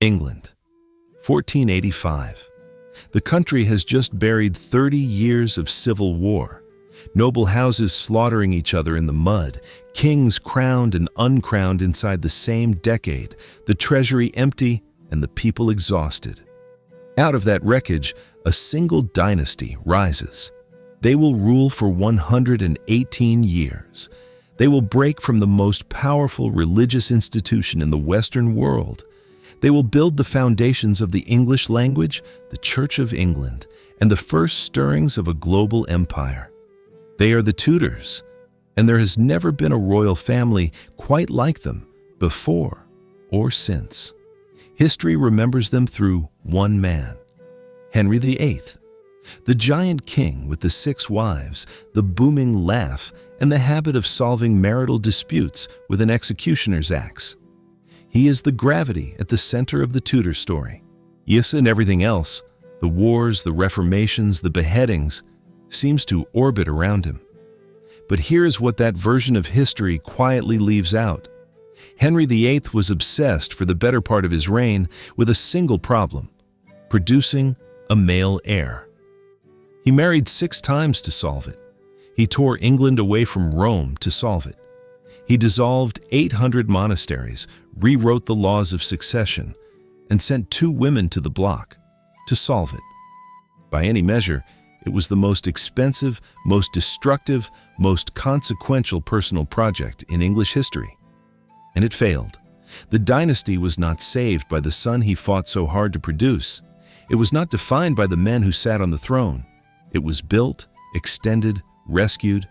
England, 1485. The country has just buried 30 years of civil war. Noble houses slaughtering each other in the mud, kings crowned and uncrowned inside the same decade, the treasury empty and the people exhausted. Out of that wreckage, a single dynasty rises. They will rule for 118 years. They will break from the most powerful religious institution in the Western world. They will build the foundations of the English language, the Church of England, and the first stirrings of a global empire. They are the Tudors, and there has never been a royal family quite like them before or since. History remembers them through one man, Henry VIII, the giant king with the 6 wives, the booming laugh, and the habit of solving marital disputes with an executioner's axe. He is the gravity at the center of the Tudor story. Yes, and everything else, the wars, the reformations, the beheadings, seems to orbit around him. But here's what that version of history quietly leaves out. Henry VIII was obsessed for the better part of his reign with a single problem: producing a male heir. He married 6 times to solve it. He tore England away from Rome to solve it. He dissolved 800 monasteries, rewrote the laws of succession, and sent 2 women to the block to solve it. By any measure, it was the most expensive, most destructive, most consequential personal project in English history. And it failed. The dynasty was not saved by the son he fought so hard to produce. It was not defined by the men who sat on the throne. It was built, extended, rescued,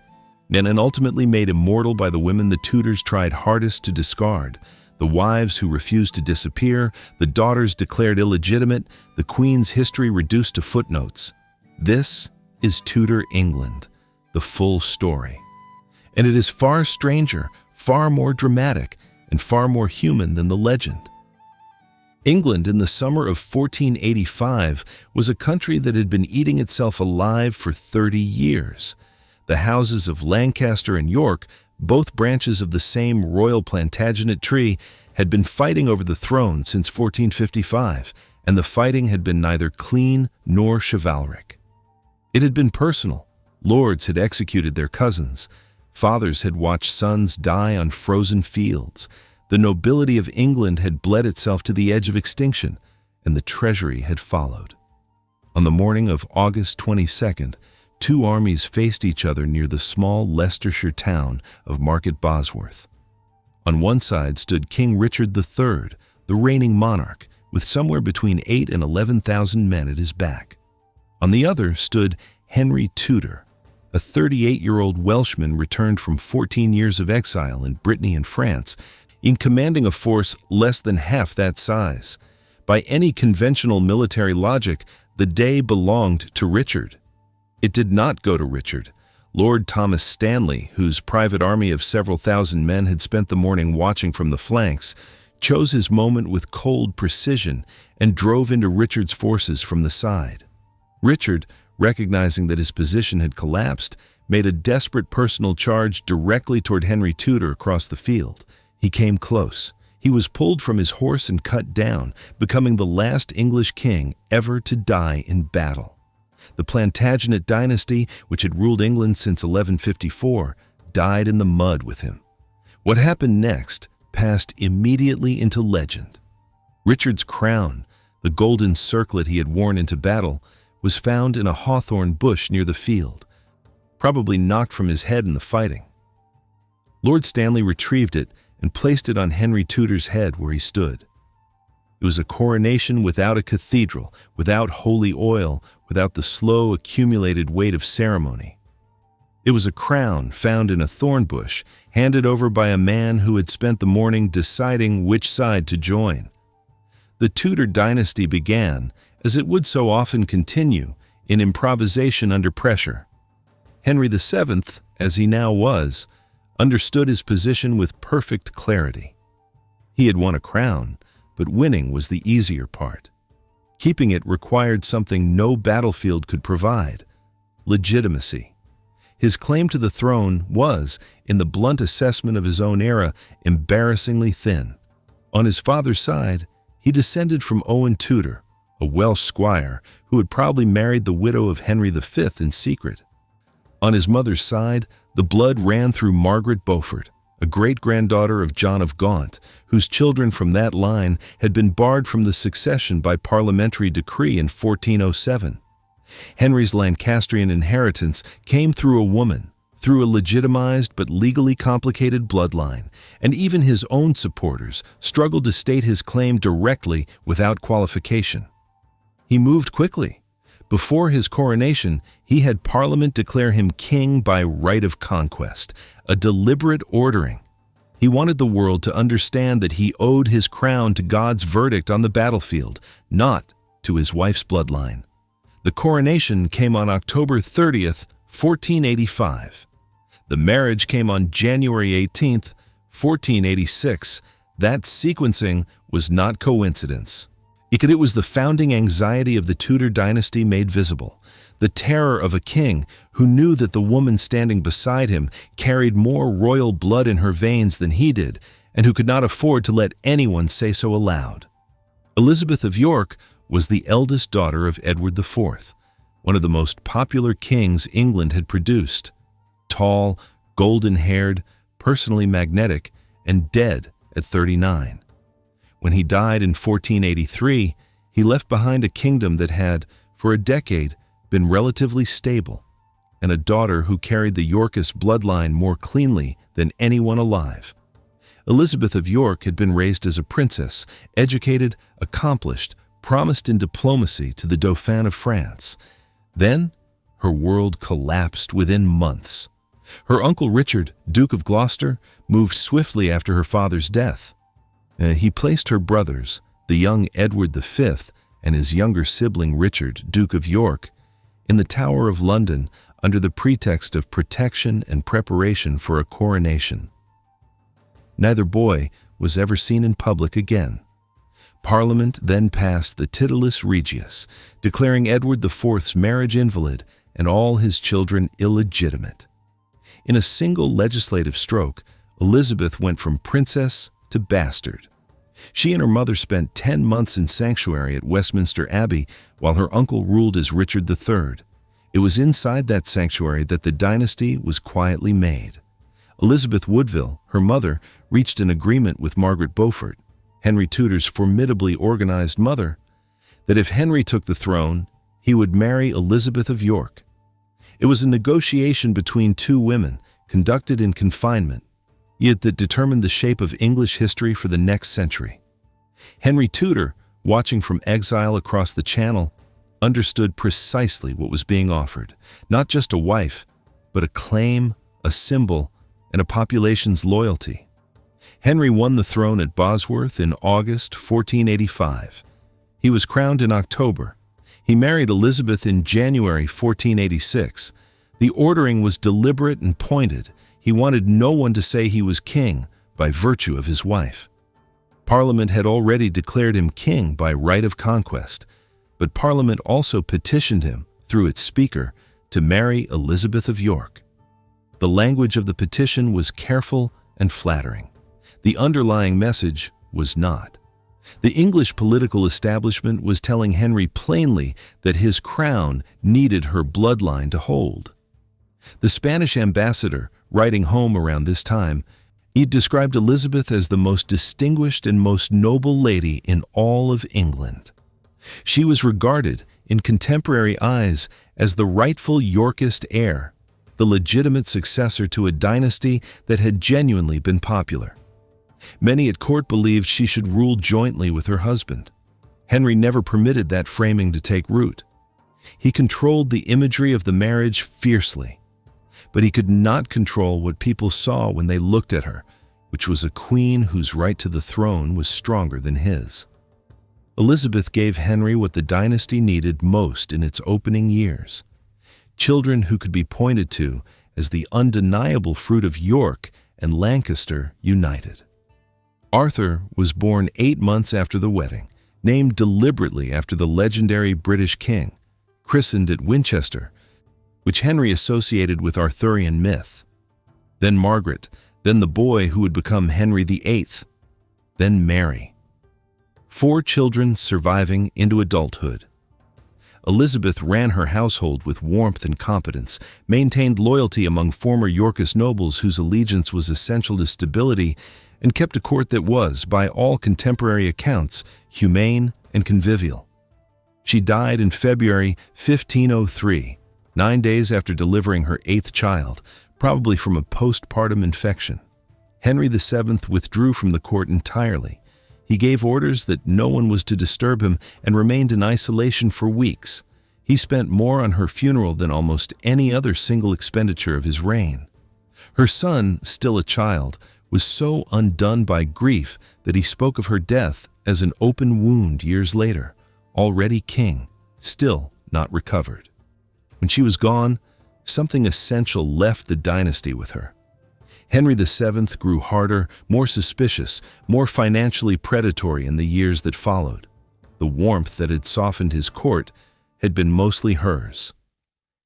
and ultimately made immortal by the women the Tudors tried hardest to discard, the wives who refused to disappear, the daughters declared illegitimate, the queen's history reduced to footnotes. This is Tudor England, the full story. And it is far stranger, far more dramatic, and far more human than the legend. England in the summer of 1485 was a country that had been eating itself alive for 30 years. The houses of Lancaster and York, both branches of the same royal Plantagenet tree, had been fighting over the throne since 1455, and the fighting had been neither clean nor chivalric. It had been personal. Lords had executed their cousins. Fathers had watched sons die on frozen fields. The nobility of England had bled itself to the edge of extinction, and the treasury had followed. On the morning of August 22nd, 2 armies faced each other near the small Leicestershire town of Market Bosworth. On one side stood King Richard III, the reigning monarch, with somewhere between 8,000 and 11,000 men at his back. On the other stood Henry Tudor, a 38-year-old Welshman returned from 14 years of exile in Brittany and France, in commanding a force less than half that size. By any conventional military logic, the day belonged to Richard. It did not go to Richard. Lord Thomas Stanley, whose private army of several thousand men had spent the morning watching from the flanks, chose his moment with cold precision and drove into Richard's forces from the side. Richard, recognizing that his position had collapsed, made a desperate personal charge directly toward Henry Tudor across the field. He came close. He was pulled from his horse and cut down, becoming the last English king ever to die in battle. The Plantagenet dynasty, which had ruled England since 1154, died in the mud with him. What happened next passed immediately into legend. Richard's crown, the golden circlet he had worn into battle, was found in a hawthorn bush near the field, probably knocked from his head in the fighting. Lord Stanley retrieved it and placed it on Henry Tudor's head where he stood. It was a coronation without a cathedral, without holy oil, without the slow accumulated weight of ceremony. It was a crown found in a thorn bush, handed over by a man who had spent the morning deciding which side to join. The Tudor dynasty began, as it would so often continue, in improvisation under pressure. Henry VII, as he now was, understood his position with perfect clarity. He had won a crown, but winning was the easier part. Keeping it required something no battlefield could provide: legitimacy. His claim to the throne was, in the blunt assessment of his own era, embarrassingly thin. On his father's side, He descended from Owen Tudor, a Welsh squire who had probably married the widow of Henry V in secret. On his mother's side, the blood ran through Margaret Beaufort, a great-granddaughter of John of Gaunt, whose children from that line had been barred from the succession by parliamentary decree in 1407. Henry's Lancastrian inheritance came through a woman, through a legitimized but legally complicated bloodline, and even his own supporters struggled to state his claim directly without qualification. He moved quickly. Before his coronation, he had Parliament declare him king by right of conquest, a deliberate ordering. He wanted the world to understand that he owed his crown to God's verdict on the battlefield, not to his wife's bloodline. The coronation came on October 30th, 1485. The marriage came on January 18th, 1486. That sequencing was not coincidence. It was the founding anxiety of the Tudor dynasty made visible, the terror of a king who knew that the woman standing beside him carried more royal blood in her veins than he did, and who could not afford to let anyone say so aloud. Elizabeth of York was the eldest daughter of Edward IV, one of the most popular kings England had produced. Tall, golden-haired, personally magnetic, and dead at 39. When he died in 1483, he left behind a kingdom that had, for a decade, been relatively stable, and a daughter who carried the Yorkist bloodline more cleanly than anyone alive. Elizabeth of York had been raised as a princess, educated, accomplished, promised in diplomacy to the Dauphin of France. Then, her world collapsed within months. Her uncle Richard, Duke of Gloucester, moved swiftly after her father's death. He placed her brothers, the young Edward V and his younger sibling Richard, Duke of York, in the Tower of London under the pretext of protection and preparation for a coronation. Neither boy was ever seen in public again. Parliament then passed the Titulus Regius, declaring Edward IV's marriage invalid and all his children illegitimate. In a single legislative stroke, Elizabeth went from princess to bastard. She and her mother spent 10 months in sanctuary at Westminster Abbey while her uncle ruled as Richard III. It was inside that sanctuary that the dynasty was quietly made. Elizabeth Woodville, her mother, reached an agreement with Margaret Beaufort, Henry Tudor's formidably organized mother, that if Henry took the throne, he would marry Elizabeth of York. It was a negotiation between two women, conducted in confinement, yet that determined the shape of English history for the next century. Henry Tudor, watching from exile across the Channel, understood precisely what was being offered, not just a wife, but a claim, a symbol, and a population's loyalty. Henry won the throne at Bosworth in August 1485. He was crowned in October. He married Elizabeth in January 1486. The ordering was deliberate and pointed. He wanted no one to say he was king by virtue of his wife. Parliament had already declared him king by right of conquest, but Parliament also petitioned him, through its speaker, to marry Elizabeth of York. The language of the petition was careful and flattering. The underlying message was not. The English political establishment was telling Henry plainly that his crown needed her bloodline to hold. The Spanish ambassador, writing home around this time, he described Elizabeth as the most distinguished and most noble lady in all of England. She was regarded, in contemporary eyes, as the rightful Yorkist heir, the legitimate successor to a dynasty that had genuinely been popular. Many at court believed she should rule jointly with her husband. Henry never permitted that framing to take root. He controlled the imagery of the marriage fiercely, but he could not control what people saw when they looked at her, which was a queen whose right to the throne was stronger than his. Elizabeth gave Henry what the dynasty needed most in its opening years: children who could be pointed to as the undeniable fruit of York and Lancaster united. Arthur was born 8 months after the wedding, named deliberately after the legendary British king, christened at Winchester, which Henry associated with Arthurian myth. Then Margaret, then the boy who would become Henry VIII, then Mary. 4 children surviving into adulthood. Elizabeth ran her household with warmth and competence, maintained loyalty among former Yorkist nobles whose allegiance was essential to stability, and kept a court that was, by all contemporary accounts, humane and convivial. She died in February 1503, 9 days after delivering her 8th child, probably from a postpartum infection. Henry VII withdrew from the court entirely. He gave orders that no one was to disturb him and remained in isolation for weeks. He spent more on her funeral than almost any other single expenditure of his reign. Her son, still a child, was so undone by grief that he spoke of her death as an open wound years later, already king, still not recovered. When she was gone, something essential left the dynasty with her. Henry VII grew harder, more suspicious, more financially predatory in the years that followed. The warmth that had softened his court had been mostly hers.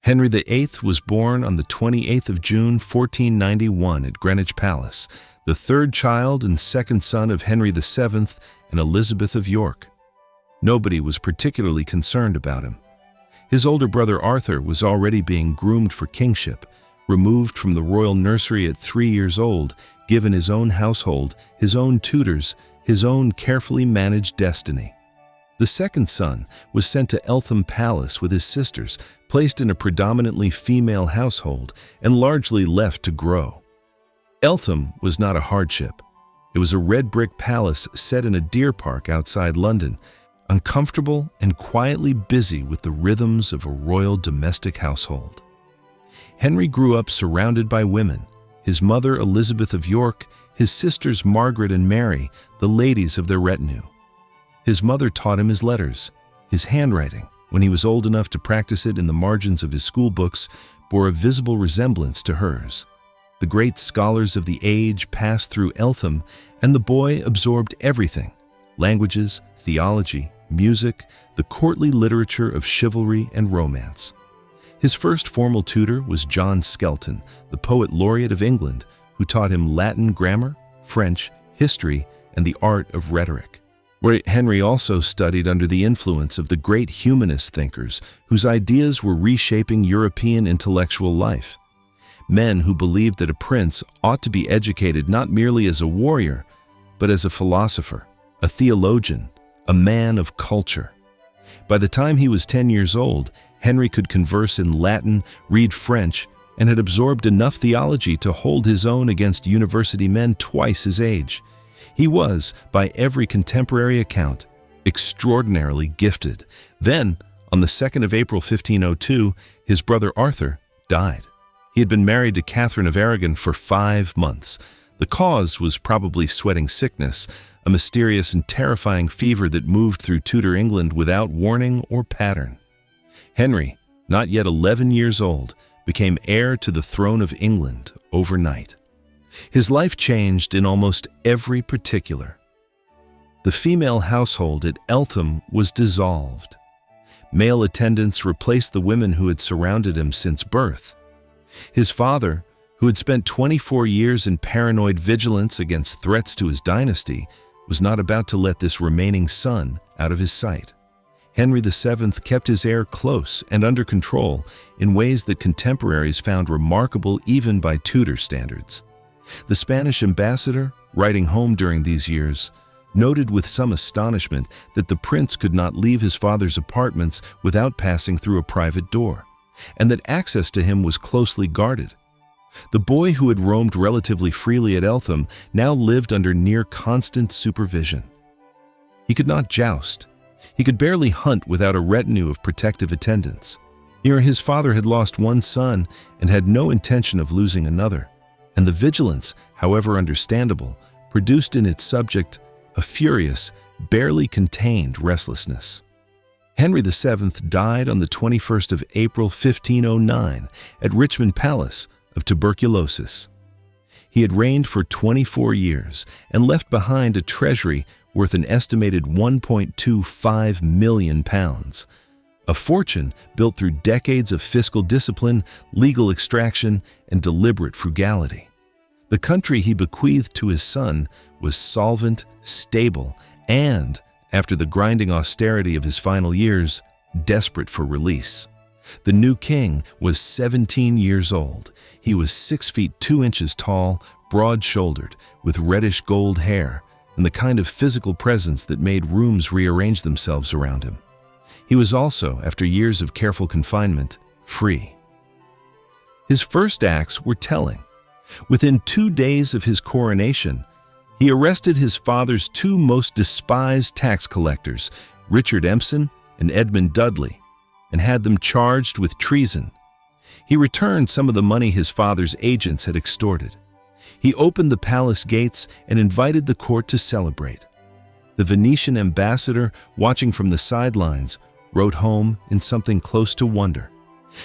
Henry VIII was born on the 28th of June 1491 at Greenwich Palace, the 3rd child and 2nd son of Henry VII and Elizabeth of York. Nobody was particularly concerned about him. His older brother Arthur was already being groomed for kingship, removed from the royal nursery at 3 years old, given his own household, his own tutors, his own carefully managed destiny. The 2nd son was sent to Eltham Palace with his sisters, placed in a predominantly female household, and largely left to grow. Eltham was not a hardship. It was a red brick palace set in a deer park outside London, uncomfortable and quietly busy with the rhythms of a royal domestic household. Henry grew up surrounded by women, his mother Elizabeth of York, his sisters Margaret and Mary, the ladies of their retinue. His mother taught him his letters. His handwriting, when he was old enough to practice it in the margins of his school books, bore a visible resemblance to hers. The great scholars of the age passed through Eltham, and the boy absorbed everything: languages, theology, music, the courtly literature of chivalry and romance. His first formal tutor was John Skelton, the poet laureate of England, who taught him Latin grammar, French, history, and the art of rhetoric. Where Henry also studied under the influence of the great humanist thinkers whose ideas were reshaping European intellectual life. Men who believed that a prince ought to be educated not merely as a warrior, but as a philosopher, a theologian, a man of culture. By the time he was 10 years old, Henry could converse in Latin, read French, and had absorbed enough theology to hold his own against university men twice his age. He was, by every contemporary account, extraordinarily gifted. Then, on the 2nd of April 1502, his brother Arthur died. He had been married to Catherine of Aragon for 5 months. The cause was probably sweating sickness, a mysterious and terrifying fever that moved through Tudor England without warning or pattern. Henry, not yet 11 years old, became heir to the throne of England overnight. His life changed in almost every particular. The female household at Eltham was dissolved. Male attendants replaced the women who had surrounded him since birth. His father, who had spent 24 years in paranoid vigilance against threats to his dynasty, was not about to let this remaining son out of his sight. Henry VII kept his heir close and under control in ways that contemporaries found remarkable even by Tudor standards. The Spanish ambassador, writing home during these years, noted with some astonishment that the prince could not leave his father's apartments without passing through a private door, and that access to him was closely guarded. The boy who had roamed relatively freely at Eltham now lived under near constant supervision. He could not joust. He could barely hunt without a retinue of protective attendants. His father had lost one son and had no intention of losing another, and the vigilance, however understandable, produced in its subject a furious, barely contained restlessness. Henry VII died on the 21st of April 1509 at Richmond Palace of tuberculosis. He had reigned for 24 years and left behind a treasury worth an estimated £1.25 million, a fortune built through decades of fiscal discipline, legal extraction, and deliberate frugality. The country he bequeathed to his son was solvent, stable, and, after the grinding austerity of his final years, desperate for release. The new king was 17 years old. He was 6 feet 2 inches tall, broad-shouldered, with reddish gold hair, and the kind of physical presence that made rooms rearrange themselves around him. He was also, after years of careful confinement, free. His first acts were telling. Within 2 days of his coronation, he arrested his father's 2 most despised tax collectors, Richard Empson and Edmund Dudley, and had them charged with treason. He returned some of the money his father's agents had extorted. He opened the palace gates and invited the court to celebrate. The Venetian ambassador, watching from the sidelines, wrote home in something close to wonder,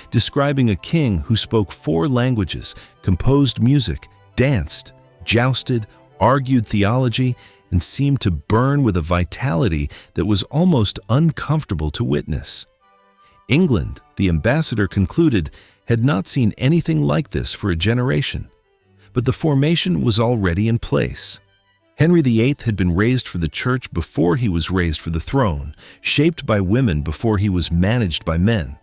describing a king who spoke 4 languages, composed music, danced, jousted, argued theology, and seemed to burn with a vitality that was almost uncomfortable to witness. England, the ambassador concluded, had not seen anything like this for a generation. But the formation was already in place. Henry VIII had been raised for the church before he was raised for the throne, shaped by women before he was managed by men,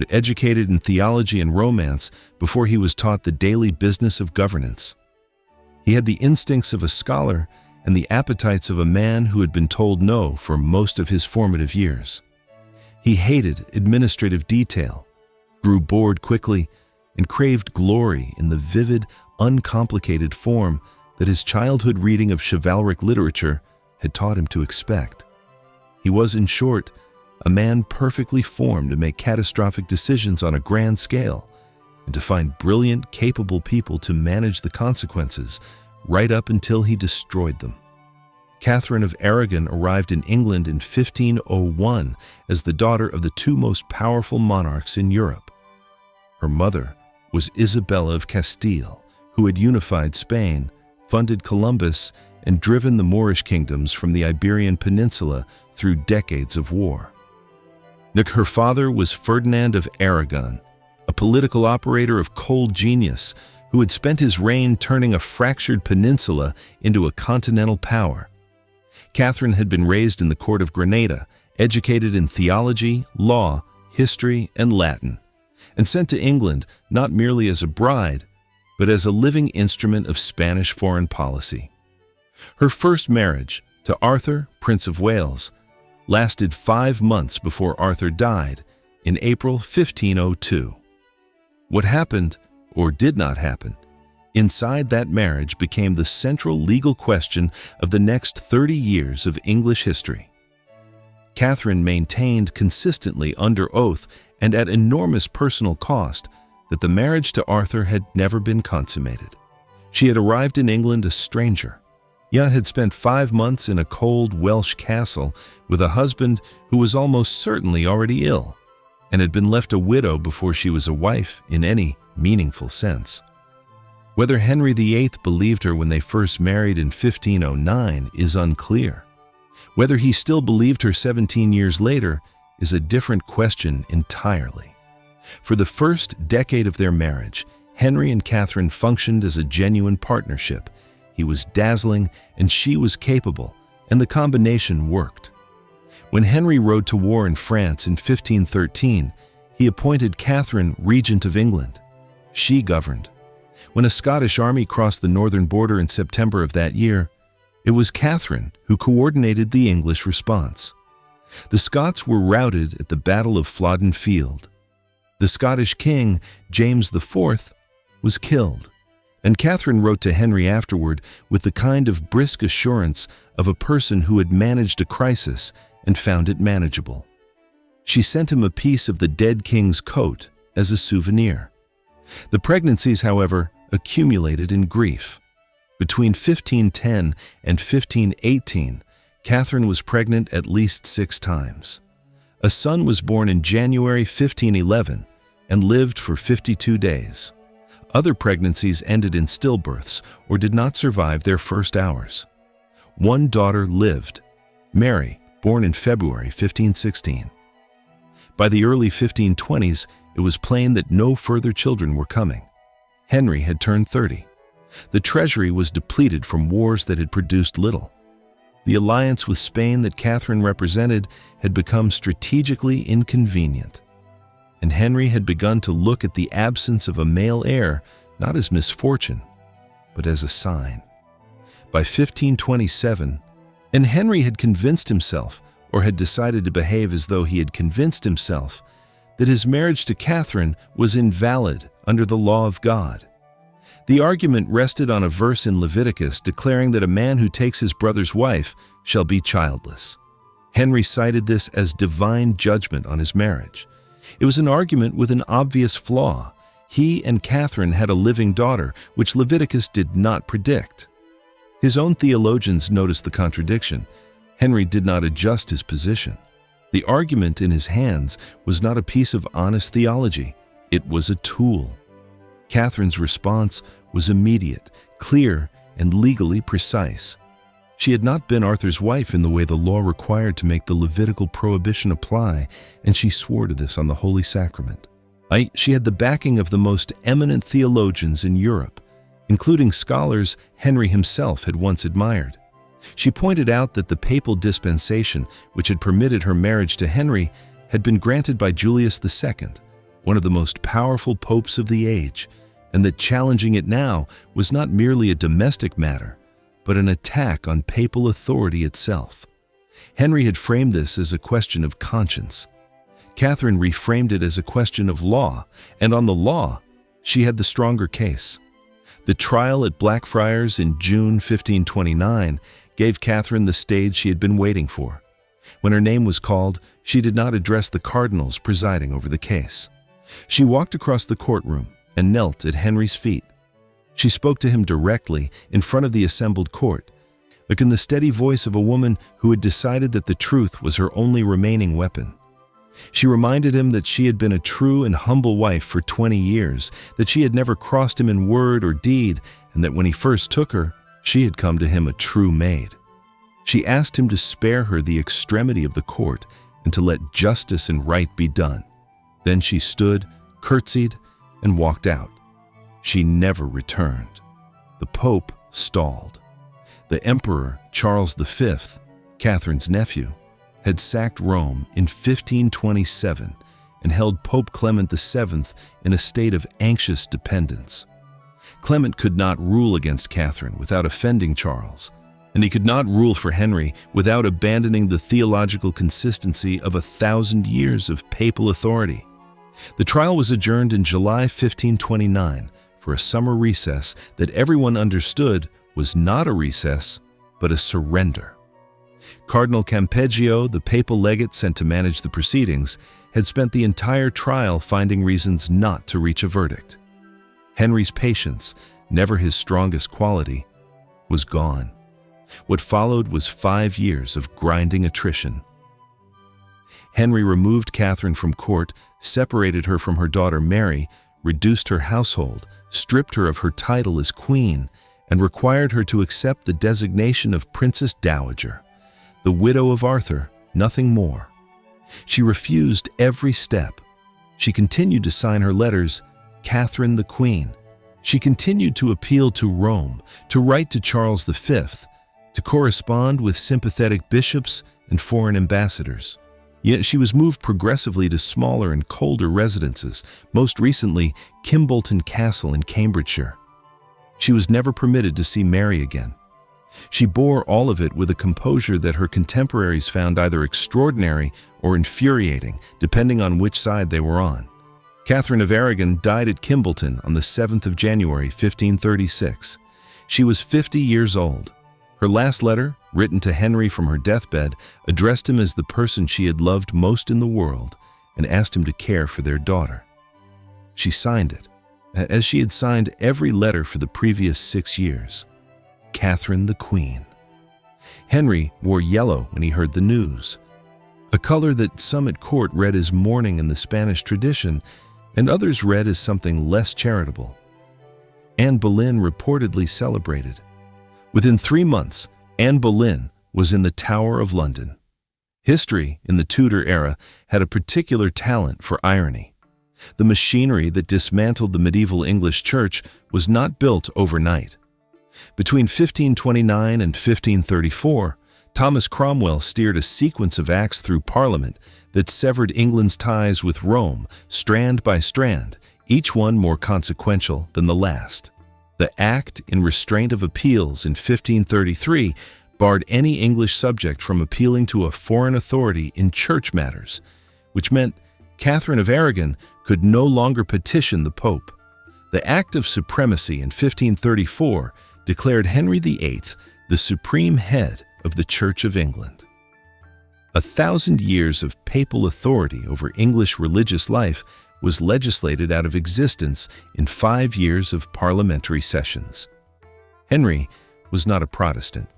educated in theology and romance before he was taught the daily business of governance. He had the instincts of a scholar and the appetites of a man who had been told no for most of his formative years. He hated administrative detail, grew bored quickly, and craved glory in the vivid, uncomplicated form that his childhood reading of chivalric literature had taught him to expect. He was, in short, a man perfectly formed to make catastrophic decisions on a grand scale and to find brilliant, capable people to manage the consequences right up until he destroyed them. Catherine of Aragon arrived in England in 1501 as the daughter of the 2 most powerful monarchs in Europe. Her mother was Isabella of Castile, who had unified Spain, funded Columbus, and driven the Moorish kingdoms from the Iberian Peninsula through decades of war. Her father was Ferdinand of Aragon, a political operator of cold genius who had spent his reign turning a fractured peninsula into a continental power. Catherine had been raised in the court of Granada, educated in theology, law, history, and Latin, and sent to England not merely as a bride, but as a living instrument of Spanish foreign policy. Her first marriage, to Arthur, Prince of Wales, lasted 5 months before Arthur died in April 1502. What happened, or did not happen, inside that marriage became the central legal question of the next 30 years of English history. Catherine maintained consistently under oath and at enormous personal cost that the marriage to Arthur had never been consummated. She had arrived in England a stranger, yet had spent 5 months in a cold Welsh castle with a husband who was almost certainly already ill, and had been left a widow before she was a wife in any meaningful sense. Whether Henry VIII believed her when they first married in 1509 is unclear. Whether he still believed her 17 years later is a different question entirely. For the first decade of their marriage, Henry and Catherine functioned as a genuine partnership. He was dazzling and she was capable, and the combination worked. When Henry rode to war in France in 1513, he appointed Catherine regent of England. She governed. When a Scottish army crossed the northern border in September of that year, it was Catherine who coordinated the English response. The Scots were routed at the Battle of Flodden Field. The Scottish king, James IV, was killed, and Catherine wrote to Henry afterward with the kind of brisk assurance of a person who had managed a crisis and found it manageable. She sent him a piece of the dead king's coat as a souvenir. The pregnancies, however, accumulated in grief. Between 1510 and 1518, Catherine was pregnant at least 6 times. A son was born in January 1511 and lived for 52 days. Other pregnancies ended in stillbirths or did not survive their first hours. One daughter lived, Mary, born in February 1516. By the early 1520s, it was plain that no further children were coming. Henry had turned 30. The treasury was depleted from wars that had produced little. The alliance with Spain that Catherine represented had become strategically inconvenient, and Henry had begun to look at the absence of a male heir not as misfortune, but as a sign. By 1527, and Henry had convinced himself, or had decided to behave as though he had convinced himself, that his marriage to Catherine was invalid under the law of God. The argument rested on a verse in Leviticus declaring that a man who takes his brother's wife shall be childless. Henry cited this as divine judgment on his marriage. It was an argument with an obvious flaw. He and Catherine had a living daughter, which Leviticus did not predict. His own theologians noticed the contradiction. Henry did not adjust his position. The argument in his hands was not a piece of honest theology. It was a tool. Catherine's response was immediate, clear, and legally precise. She had not been Arthur's wife in the way the law required to make the Levitical prohibition apply, and she swore to this on the Holy Sacrament. She had the backing of the most eminent theologians in Europe, including scholars Henry himself had once admired. She pointed out that the papal dispensation, which had permitted her marriage to Henry, had been granted by Julius II, one of the most powerful popes of the age, and that challenging it now was not merely a domestic matter, but an attack on papal authority itself. Henry had framed this as a question of conscience. Catherine reframed it as a question of law, and on the law, she had the stronger case. The trial at Blackfriars in June 1529 gave Catherine the stage she had been waiting for. When her name was called, she did not address the cardinals presiding over the case. She walked across the courtroom and knelt at Henry's feet. She spoke to him directly in front of the assembled court, like in the steady voice of a woman who had decided that the truth was her only remaining weapon. She reminded him that she had been a true and humble wife for 20 years, that she had never crossed him in word or deed, and that when he first took her, she had come to him a true maid. She asked him to spare her the extremity of the court and to let justice and right be done. Then she stood, curtsied, and walked out. She never returned. The Pope stalled. The Emperor Charles V, Catherine's nephew, had sacked Rome in 1527 and held Pope Clement VII in a state of anxious dependence. Clement could not rule against Catherine without offending Charles, and he could not rule for Henry without abandoning the theological consistency of 1,000 years of papal authority. The trial was adjourned in July 1529 for a summer recess that everyone understood was not a recess, but a surrender. Cardinal Campeggio, the papal legate sent to manage the proceedings, had spent the entire trial finding reasons not to reach a verdict. Henry's patience, never his strongest quality, was gone. What followed was 5 years of grinding attrition. Henry removed Catherine from court, separated her from her daughter Mary, reduced her household, stripped her of her title as queen, and required her to accept the designation of Princess Dowager, the widow of Arthur, nothing more. She refused every step. She continued to sign her letters, Catherine the Queen. She continued to appeal to Rome, to write to Charles V, to correspond with sympathetic bishops and foreign ambassadors. Yet she was moved progressively to smaller and colder residences, most recently Kimbolton Castle in Cambridgeshire. She was never permitted to see Mary again. She bore all of it with a composure that her contemporaries found either extraordinary or infuriating, depending on which side they were on. Catherine of Aragon died at Kimbolton on the 7th of January, 1536. She was 50 years old. Her last letter, written to Henry from her deathbed, addressed him as the person she had loved most in the world and asked him to care for their daughter. She signed it, as she had signed every letter for the previous 6 years. Catherine the Queen. Henry wore yellow when he heard the news, a color that some at court read as mourning in the Spanish tradition and others read as something less charitable. Anne Boleyn reportedly celebrated. Within 3 months, Anne Boleyn was in the Tower of London. History in the Tudor era had a particular talent for irony. The machinery that dismantled the medieval English church was not built overnight. Between 1529 and 1534, Thomas Cromwell steered a sequence of acts through Parliament that severed England's ties with Rome, strand by strand, each one more consequential than the last. The Act in Restraint of Appeals in 1533 barred any English subject from appealing to a foreign authority in church matters, which meant Catherine of Aragon could no longer petition the Pope. The Act of Supremacy in 1534 declared Henry VIII the supreme head of the Church of England. 1,000 years of papal authority over English religious life was legislated out of existence in 5 years of parliamentary sessions. Henry was not a Protestant.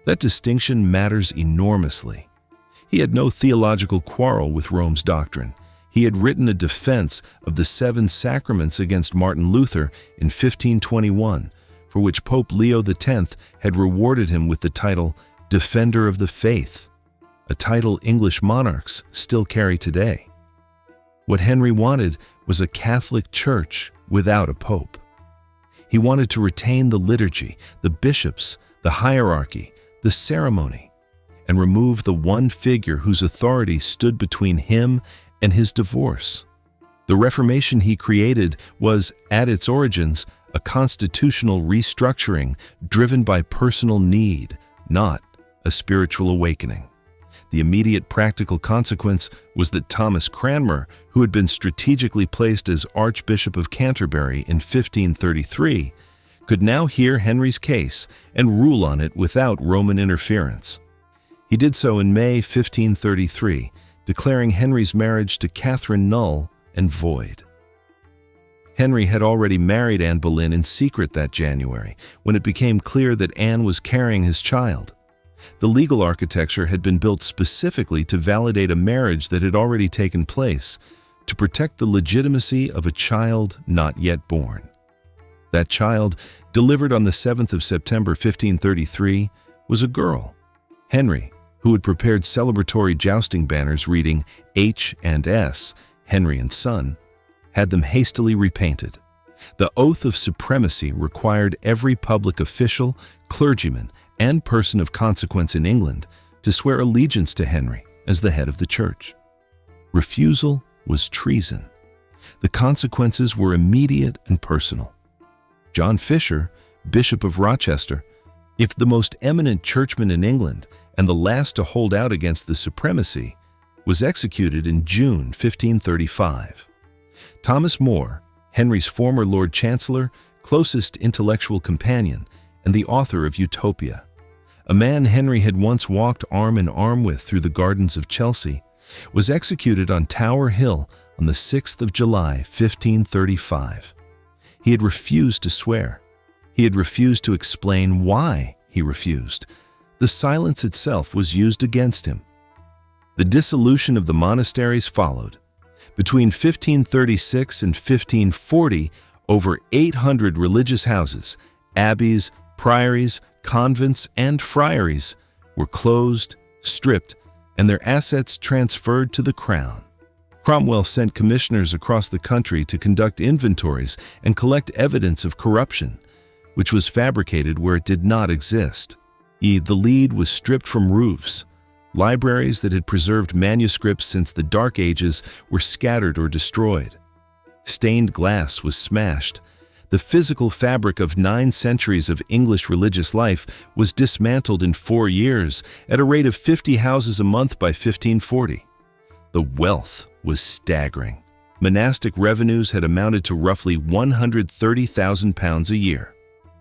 That distinction matters enormously. He had no theological quarrel with Rome's doctrine. He had written a defense of the 7 sacraments against Martin Luther in 1521, for which Pope Leo X had rewarded him with the title Defender of the Faith, a title English monarchs still carry today. What Henry wanted was a Catholic church without a pope. He wanted to retain the liturgy, the bishops, the hierarchy, the ceremony, and remove the one figure whose authority stood between him and his divorce. The Reformation he created was, at its origins, a constitutional restructuring driven by personal need, not a spiritual awakening. The immediate practical consequence was that Thomas Cranmer, who had been strategically placed as Archbishop of Canterbury in 1533, could now hear Henry's case and rule on it without Roman interference. He did so in May 1533, declaring Henry's marriage to Catherine null and void. Henry had already married Anne Boleyn in secret that January, when it became clear that Anne was carrying his child. The legal architecture had been built specifically to validate a marriage that had already taken place, to protect the legitimacy of a child not yet born. That child, delivered on the 7th of September 1533, was a girl. Henry, who had prepared celebratory jousting banners reading H and S, Henry and Son, had them hastily repainted. The oath of supremacy required every public official, clergyman, and person of consequence in England to swear allegiance to Henry as the head of the church. Refusal was treason. The consequences were immediate and personal. John Fisher, Bishop of Rochester, if the most eminent churchman in England and the last to hold out against the supremacy, was executed in June 1535. Thomas More, Henry's former Lord Chancellor, closest intellectual companion, and the author of Utopia, a man Henry had once walked arm in arm with through the gardens of Chelsea, was executed on Tower Hill on the 6th of July, 1535. He had refused to swear. He had refused to explain why he refused. The silence itself was used against him. The dissolution of the monasteries followed. Between 1536 and 1540, over 800 religious houses, abbeys, priories, convents, and friaries were closed, stripped, and their assets transferred to the crown. Cromwell sent commissioners across the country to conduct inventories and collect evidence of corruption, which was fabricated where it did not exist. The lead was stripped from roofs. Libraries that had preserved manuscripts since the Dark Ages were scattered or destroyed. Stained glass was smashed. The physical fabric of 9 centuries of English religious life was dismantled in 4 years at a rate of 50 houses a month by 1540. The wealth was staggering. Monastic revenues had amounted to roughly £130,000 a year,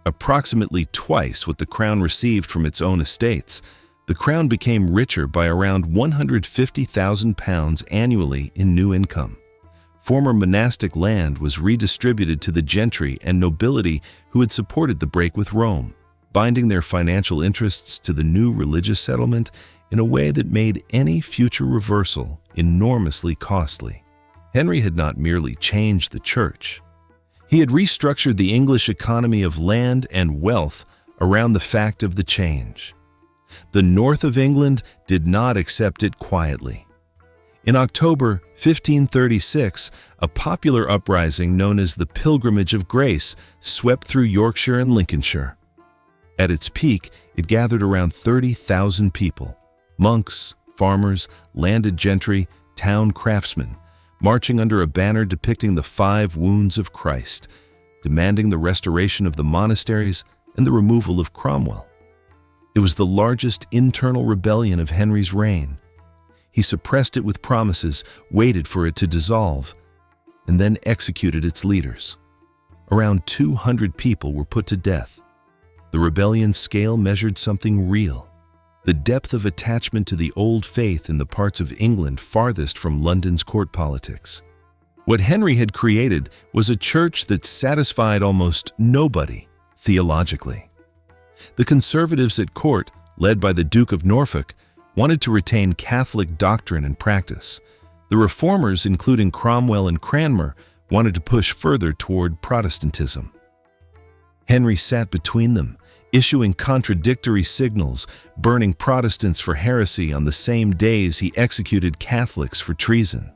approximately twice what the crown received from its own estates. The crown became richer by around £150,000 annually in new income. Former monastic land was redistributed to the gentry and nobility who had supported the break with Rome, binding their financial interests to the new religious settlement in a way that made any future reversal enormously costly. Henry had not merely changed the church. He had restructured the English economy of land and wealth around the fact of the change. The north of England did not accept it quietly. In October 1536, a popular uprising known as the Pilgrimage of Grace swept through Yorkshire and Lincolnshire. At its peak, it gathered around 30,000 people, monks, farmers, landed gentry, town craftsmen, marching under a banner depicting the 5 wounds of Christ, demanding the restoration of the monasteries and the removal of Cromwell. It was the largest internal rebellion of Henry's reign. He suppressed it with promises, waited for it to dissolve, and then executed its leaders. Around 200 people were put to death. The rebellion's scale measured something real: the depth of attachment to the old faith in the parts of England farthest from London's court politics. What Henry had created was a church that satisfied almost nobody theologically. The conservatives at court, led by the Duke of Norfolk, wanted to retain Catholic doctrine and practice. The reformers, including Cromwell and Cranmer, wanted to push further toward Protestantism. Henry sat between them, issuing contradictory signals, burning Protestants for heresy on the same days he executed Catholics for treason.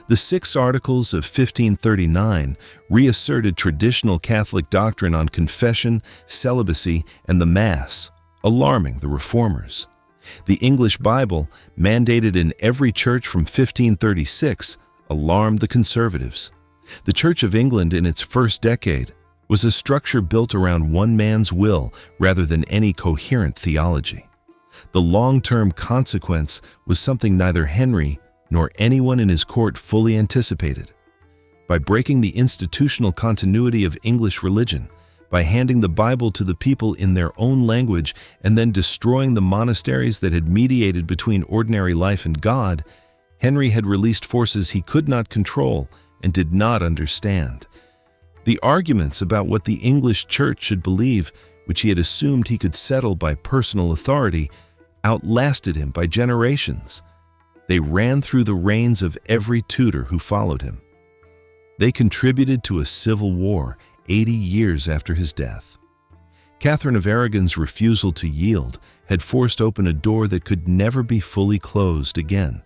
The 6 Articles of 1539 reasserted traditional Catholic doctrine on confession, celibacy, and the Mass, alarming the reformers. The English Bible, mandated in every church from 1536, alarmed the conservatives. The Church of England in its first decade was a structure built around one man's will rather than any coherent theology. The long-term consequence was something neither Henry nor anyone in his court fully anticipated. By breaking the institutional continuity of English religion, by handing the Bible to the people in their own language and then destroying the monasteries that had mediated between ordinary life and God, Henry had released forces he could not control and did not understand. The arguments about what the English church should believe, which he had assumed he could settle by personal authority, outlasted him by generations. They ran through the reigns of every Tudor who followed him. They contributed to a civil war 80 years after his death. Catherine of Aragon's refusal to yield had forced open a door that could never be fully closed again.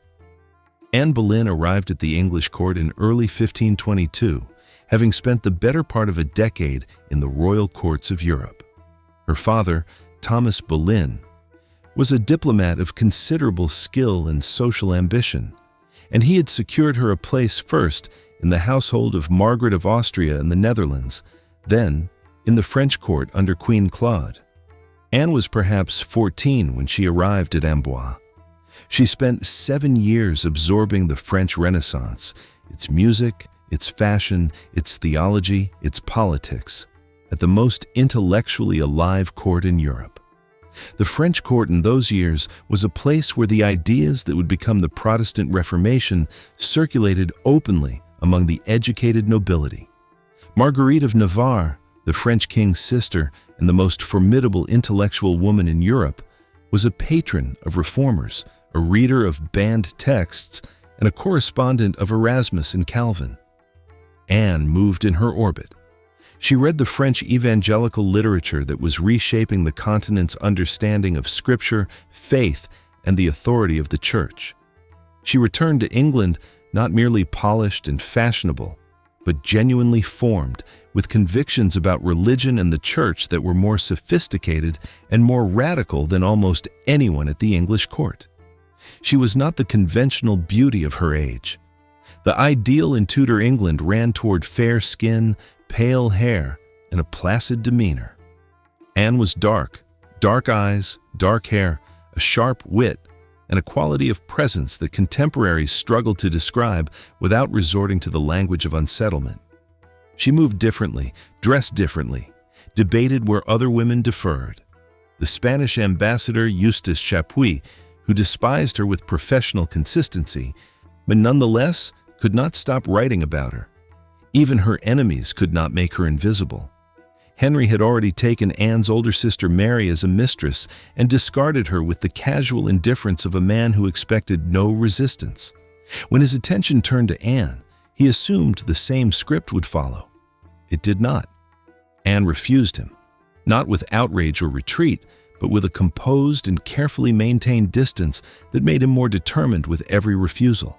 Anne Boleyn arrived at the English court in early 1522, having spent the better part of a decade in the royal courts of Europe. Her father, Thomas Boleyn, was a diplomat of considerable skill and social ambition, and he had secured her a place first in the household of Margaret of Austria in the Netherlands, then in the French court under Queen Claude. Anne was perhaps 14 when she arrived at Amboise. She spent 7 years absorbing the French Renaissance, its music, its fashion, its theology, its politics, at the most intellectually alive court in Europe. The French court in those years was a place where the ideas that would become the Protestant Reformation circulated openly among the educated nobility. Marguerite of Navarre, the French king's sister and the most formidable intellectual woman in Europe, was a patron of reformers, a reader of banned texts, and a correspondent of Erasmus and Calvin. Anne moved in her orbit. She read the French evangelical literature that was reshaping the continent's understanding of Scripture, faith, and the authority of the Church. She returned to England not merely polished and fashionable, but genuinely formed, with convictions about religion and the Church that were more sophisticated and more radical than almost anyone at the English court. She was not the conventional beauty of her age. The ideal in Tudor England ran toward fair skin, pale hair, and a placid demeanor. Anne was dark eyes, dark hair, a sharp wit, and a quality of presence that contemporaries struggled to describe without resorting to the language of unsettlement. She moved differently, dressed differently, debated where other women deferred. The Spanish ambassador Eustace Chapuis, who despised her with professional consistency, but nonetheless could not stop writing about her. Even her enemies could not make her invisible. Henry had already taken Anne's older sister Mary as a mistress and discarded her with the casual indifference of a man who expected no resistance. When his attention turned to Anne, he assumed the same script would follow. It did not. Anne refused him, not with outrage or retreat, but with a composed and carefully maintained distance that made him more determined with every refusal.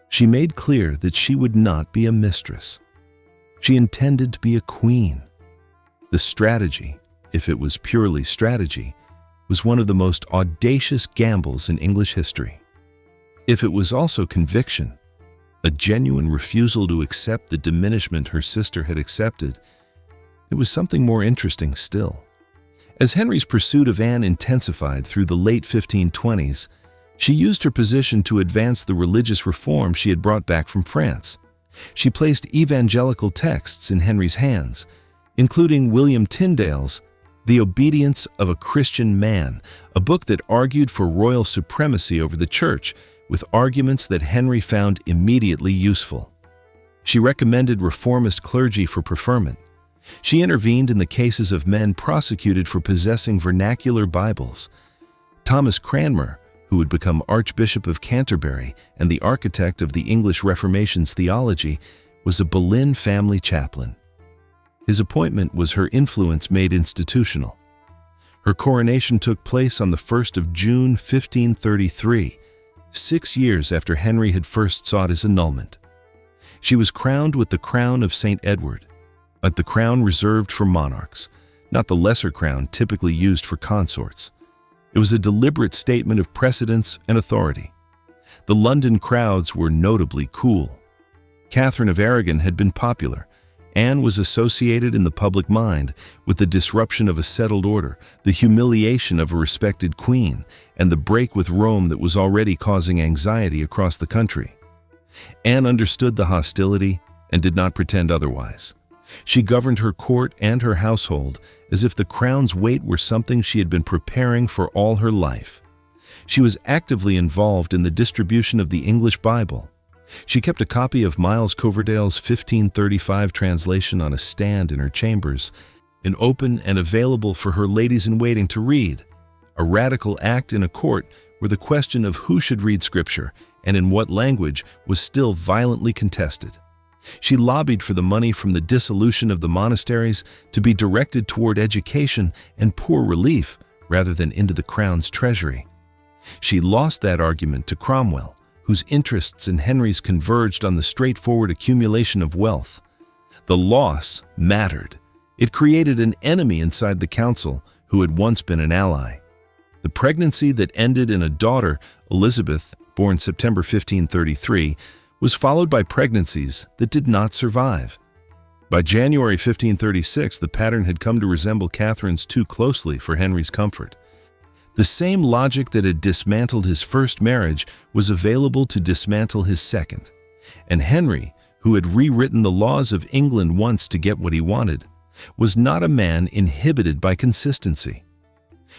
She made clear that she would not be a mistress. She intended to be a queen. The strategy, if it was purely strategy, was one of the most audacious gambles in English history. If it was also conviction, a genuine refusal to accept the diminishment her sister had accepted, it was something more interesting still. As Henry's pursuit of Anne intensified through the late 1520s, she used her position to advance the religious reform she had brought back from France. She placed evangelical texts in Henry's hands, including William Tyndale's The Obedience of a Christian Man, a book that argued for royal supremacy over the church, with arguments that Henry found immediately useful. She recommended reformist clergy for preferment. She intervened in the cases of men prosecuted for possessing vernacular Bibles. Thomas Cranmer, who would become Archbishop of Canterbury and the architect of the English Reformation's theology, was a Boleyn family chaplain. His appointment was her influence made institutional. Her coronation took place on the 1st of June 1533, 6 years after Henry had first sought his annulment. She was crowned with the crown of St. Edward, the crown reserved for monarchs, not the lesser crown typically used for consorts. It was a deliberate statement of precedence and authority. The London crowds were notably cool. Catherine of Aragon had been popular. Anne was associated in the public mind with the disruption of a settled order, the humiliation of a respected queen, and the break with Rome that was already causing anxiety across the country. Anne understood the hostility and did not pretend otherwise. She governed her court and her household as if the crown's weight were something she had been preparing for all her life. She was actively involved in the distribution of the English Bible. She kept a copy of Miles Coverdale's 1535 translation on a stand in her chambers, and open and available for her ladies-in-waiting to read, a radical act in a court where the question of who should read Scripture and in what language was still violently contested. She lobbied for the money from the dissolution of the monasteries to be directed toward education and poor relief rather than into the crown's treasury. She lost that argument to Cromwell, whose interests in Henry's converged on the straightforward accumulation of wealth. The loss mattered. It created an enemy inside the council who had once been an ally. The pregnancy that ended in a daughter, Elizabeth, born September 1533, was followed by pregnancies that did not survive. By January 1536, the pattern had come to resemble Catherine's too closely for Henry's comfort. The same logic that had dismantled his first marriage was available to dismantle his second. And Henry, who had rewritten the laws of England once to get what he wanted, was not a man inhibited by consistency.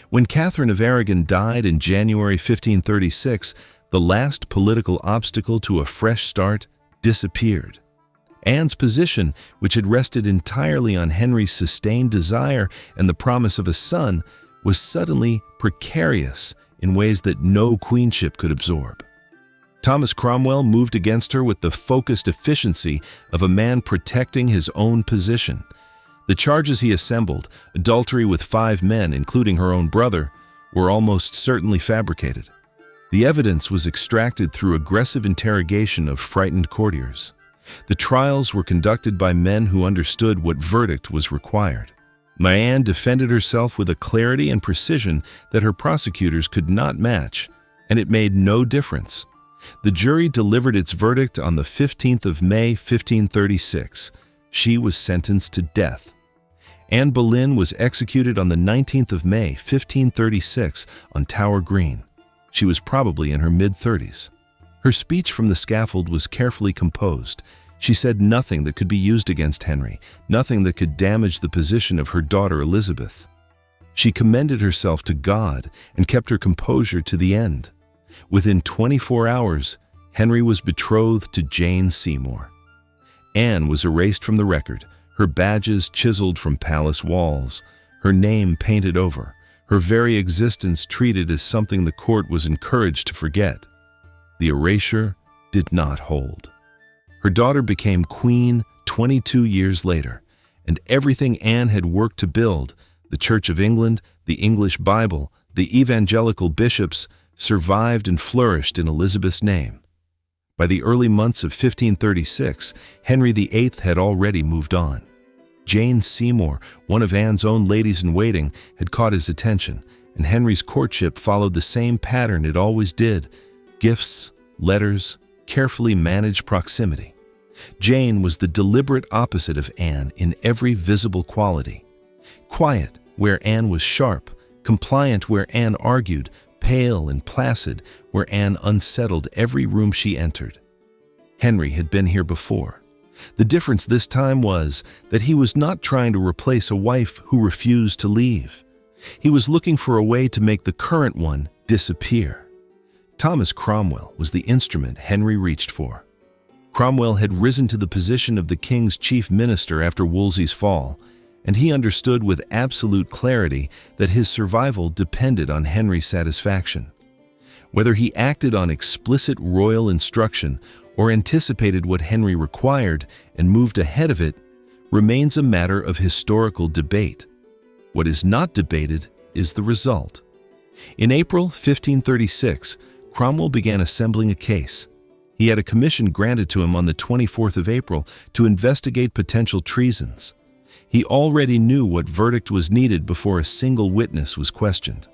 When Catherine of Aragon died in January 1536, the last political obstacle to a fresh start disappeared. Anne's position, which had rested entirely on Henry's sustained desire and the promise of a son, was suddenly precarious in ways that no queenship could absorb. Thomas Cromwell moved against her with the focused efficiency of a man protecting his own position. The charges he assembled, adultery with 5 men, including her own brother, were almost certainly fabricated. The evidence was extracted through aggressive interrogation of frightened courtiers. The trials were conducted by men who understood what verdict was required. Anne defended herself with a clarity and precision that her prosecutors could not match, and it made no difference. The jury delivered its verdict on the 15th of May, 1536. She was sentenced to death. Anne Boleyn was executed on the 19th of May, 1536, on Tower Green. She was probably in her mid-30s. Her speech from the scaffold was carefully composed. She said nothing that could be used against Henry, nothing that could damage the position of her daughter Elizabeth. She commended herself to God and kept her composure to the end. Within 24 hours, Henry was betrothed to Jane Seymour. Anne was erased from the record, her badges chiseled from palace walls, her name painted over, her very existence treated as something the court was encouraged to forget. The erasure did not hold. Her daughter became queen 22 years later, and everything Anne had worked to build, the Church of England, the English Bible, the evangelical bishops, survived and flourished in Elizabeth's name. By the early months of 1536, Henry VIII had already moved on. Jane Seymour, one of Anne's own ladies-in-waiting, had caught his attention, and Henry's courtship followed the same pattern it always did: gifts, letters, carefully managed proximity. Jane was the deliberate opposite of Anne in every visible quality. Quiet where Anne was sharp, compliant where Anne argued, pale and placid where Anne unsettled every room she entered. Henry had been here before. The difference this time was that he was not trying to replace a wife who refused to leave. He was looking for a way to make the current one disappear. Thomas Cromwell was the instrument Henry reached for. Cromwell had risen to the position of the king's chief minister after Wolsey's fall, and he understood with absolute clarity that his survival depended on Henry's satisfaction. Whether he acted on explicit royal instruction or anticipated what Henry required and moved ahead of it remains a matter of historical debate. What is not debated is the result. In April 1536, Cromwell began assembling a case. He had a commission granted to him on the 24th of April to investigate potential treasons. He already knew what verdict was needed before a single witness was questioned.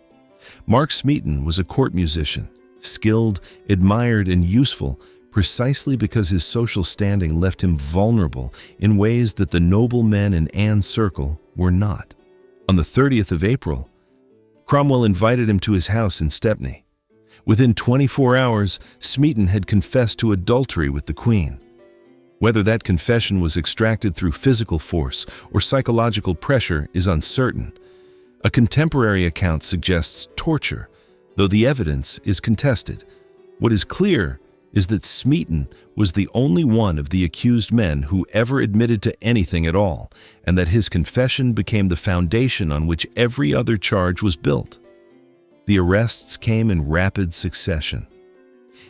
Mark Smeaton was a court musician, skilled, admired, and useful precisely because his social standing left him vulnerable in ways that the noble men in Anne's circle were not. On the 30th of April, Cromwell invited him to his house in Stepney. Within 24 hours, Smeaton had confessed to adultery with the Queen. Whether that confession was extracted through physical force or psychological pressure is uncertain. A contemporary account suggests torture, though the evidence is contested. What is clear is that Smeaton was the only one of the accused men who ever admitted to anything at all, and that his confession became the foundation on which every other charge was built. The arrests came in rapid succession.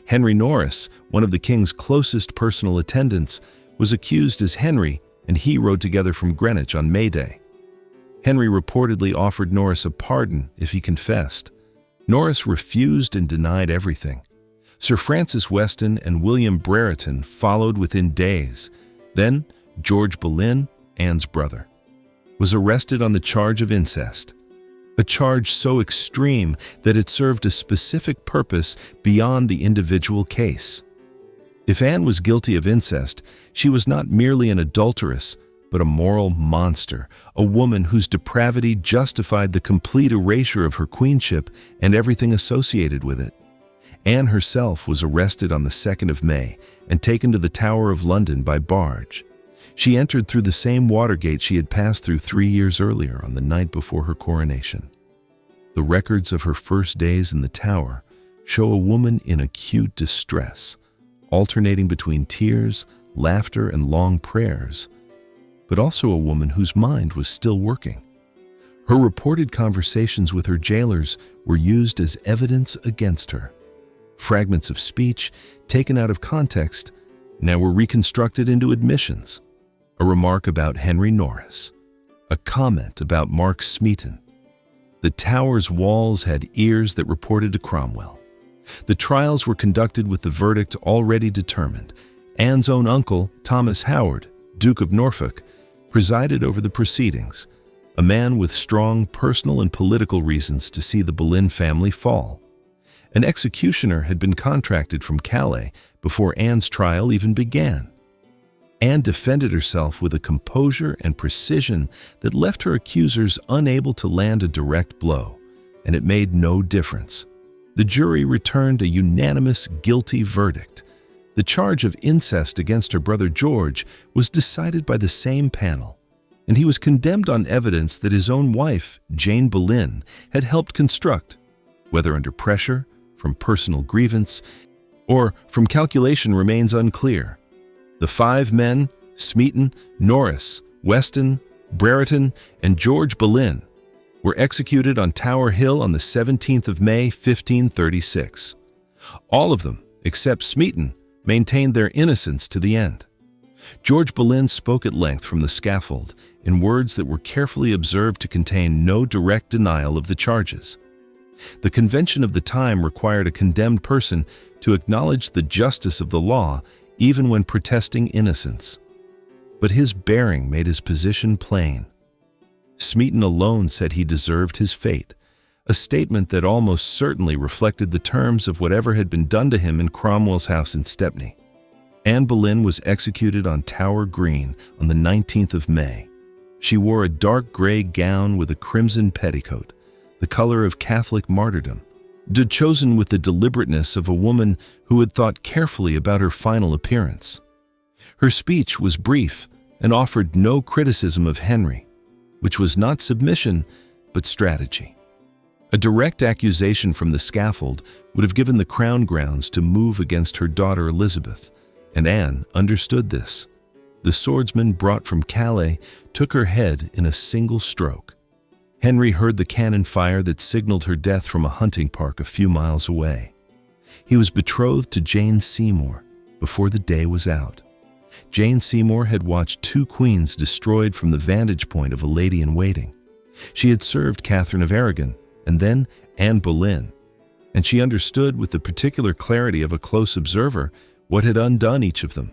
Henry Norris, one of the king's closest personal attendants, was accused as Henry, and he rode together from Greenwich on May Day. Henry reportedly offered Norris a pardon if he confessed. Norris refused and denied everything. Sir Francis Weston and William Brereton followed within days. Then George Boleyn, Anne's brother, was arrested on the charge of incest, a charge so extreme that it served a specific purpose beyond the individual case. If Anne was guilty of incest, she was not merely an adulteress, but a moral monster, a woman whose depravity justified the complete erasure of her queenship and everything associated with it. Anne herself was arrested on the 2nd of May and taken to the Tower of London by barge. She entered through the same water gate she had passed through 3 years earlier on the night before her coronation. The records of her first days in the Tower show a woman in acute distress, alternating between tears, laughter, and long prayers, but also a woman whose mind was still working. Her reported conversations with her jailers were used as evidence against her. Fragments of speech, taken out of context, now were reconstructed into admissions. A remark about Henry Norris, a comment about Mark Smeaton. The Tower's walls had ears that reported to Cromwell. The trials were conducted with the verdict already determined. Anne's own uncle, Thomas Howard, Duke of Norfolk, presided over the proceedings, a man with strong personal and political reasons to see the Boleyn family fall. An executioner had been contracted from Calais before Anne's trial even began. Anne defended herself with a composure and precision that left her accusers unable to land a direct blow, and it made no difference. The jury returned a unanimous guilty verdict. The charge of incest against her brother George was decided by the same panel, and he was condemned on evidence that his own wife, Jane Boleyn, had helped construct, whether under pressure, from personal grievance, or from calculation remains unclear. The 5 men, Smeaton, Norris, Weston, Brereton, and George Boleyn, were executed on Tower Hill on the 17th of May, 1536. All of them, except Smeaton, maintained their innocence to the end. George Boleyn spoke at length from the scaffold in words that were carefully observed to contain no direct denial of the charges. The convention of the time required a condemned person to acknowledge the justice of the law even when protesting innocence. but his bearing made his position plain. Smeaton alone said he deserved his fate, a statement that almost certainly reflected the terms of whatever had been done to him in Cromwell's house in Stepney. Anne Boleyn was executed on Tower Green on the 19th of May. She wore a dark gray gown with a crimson petticoat, the color of Catholic martyrdom, chosen with the deliberateness of a woman who had thought carefully about her final appearance. Her speech was brief and offered no criticism of Henry, which was not submission but strategy. A direct accusation from the scaffold would have given the crown grounds to move against her daughter Elizabeth, and Anne understood this. The swordsman brought from Calais took her head in a single stroke. Henry heard the cannon fire that signaled her death from a hunting park a few miles away. He was betrothed to Jane Seymour before the day was out. Jane Seymour had watched two queens destroyed from the vantage point of a lady-in-waiting. She had served Catherine of Aragon and then Anne Boleyn, and she understood with the particular clarity of a close observer what had undone each of them.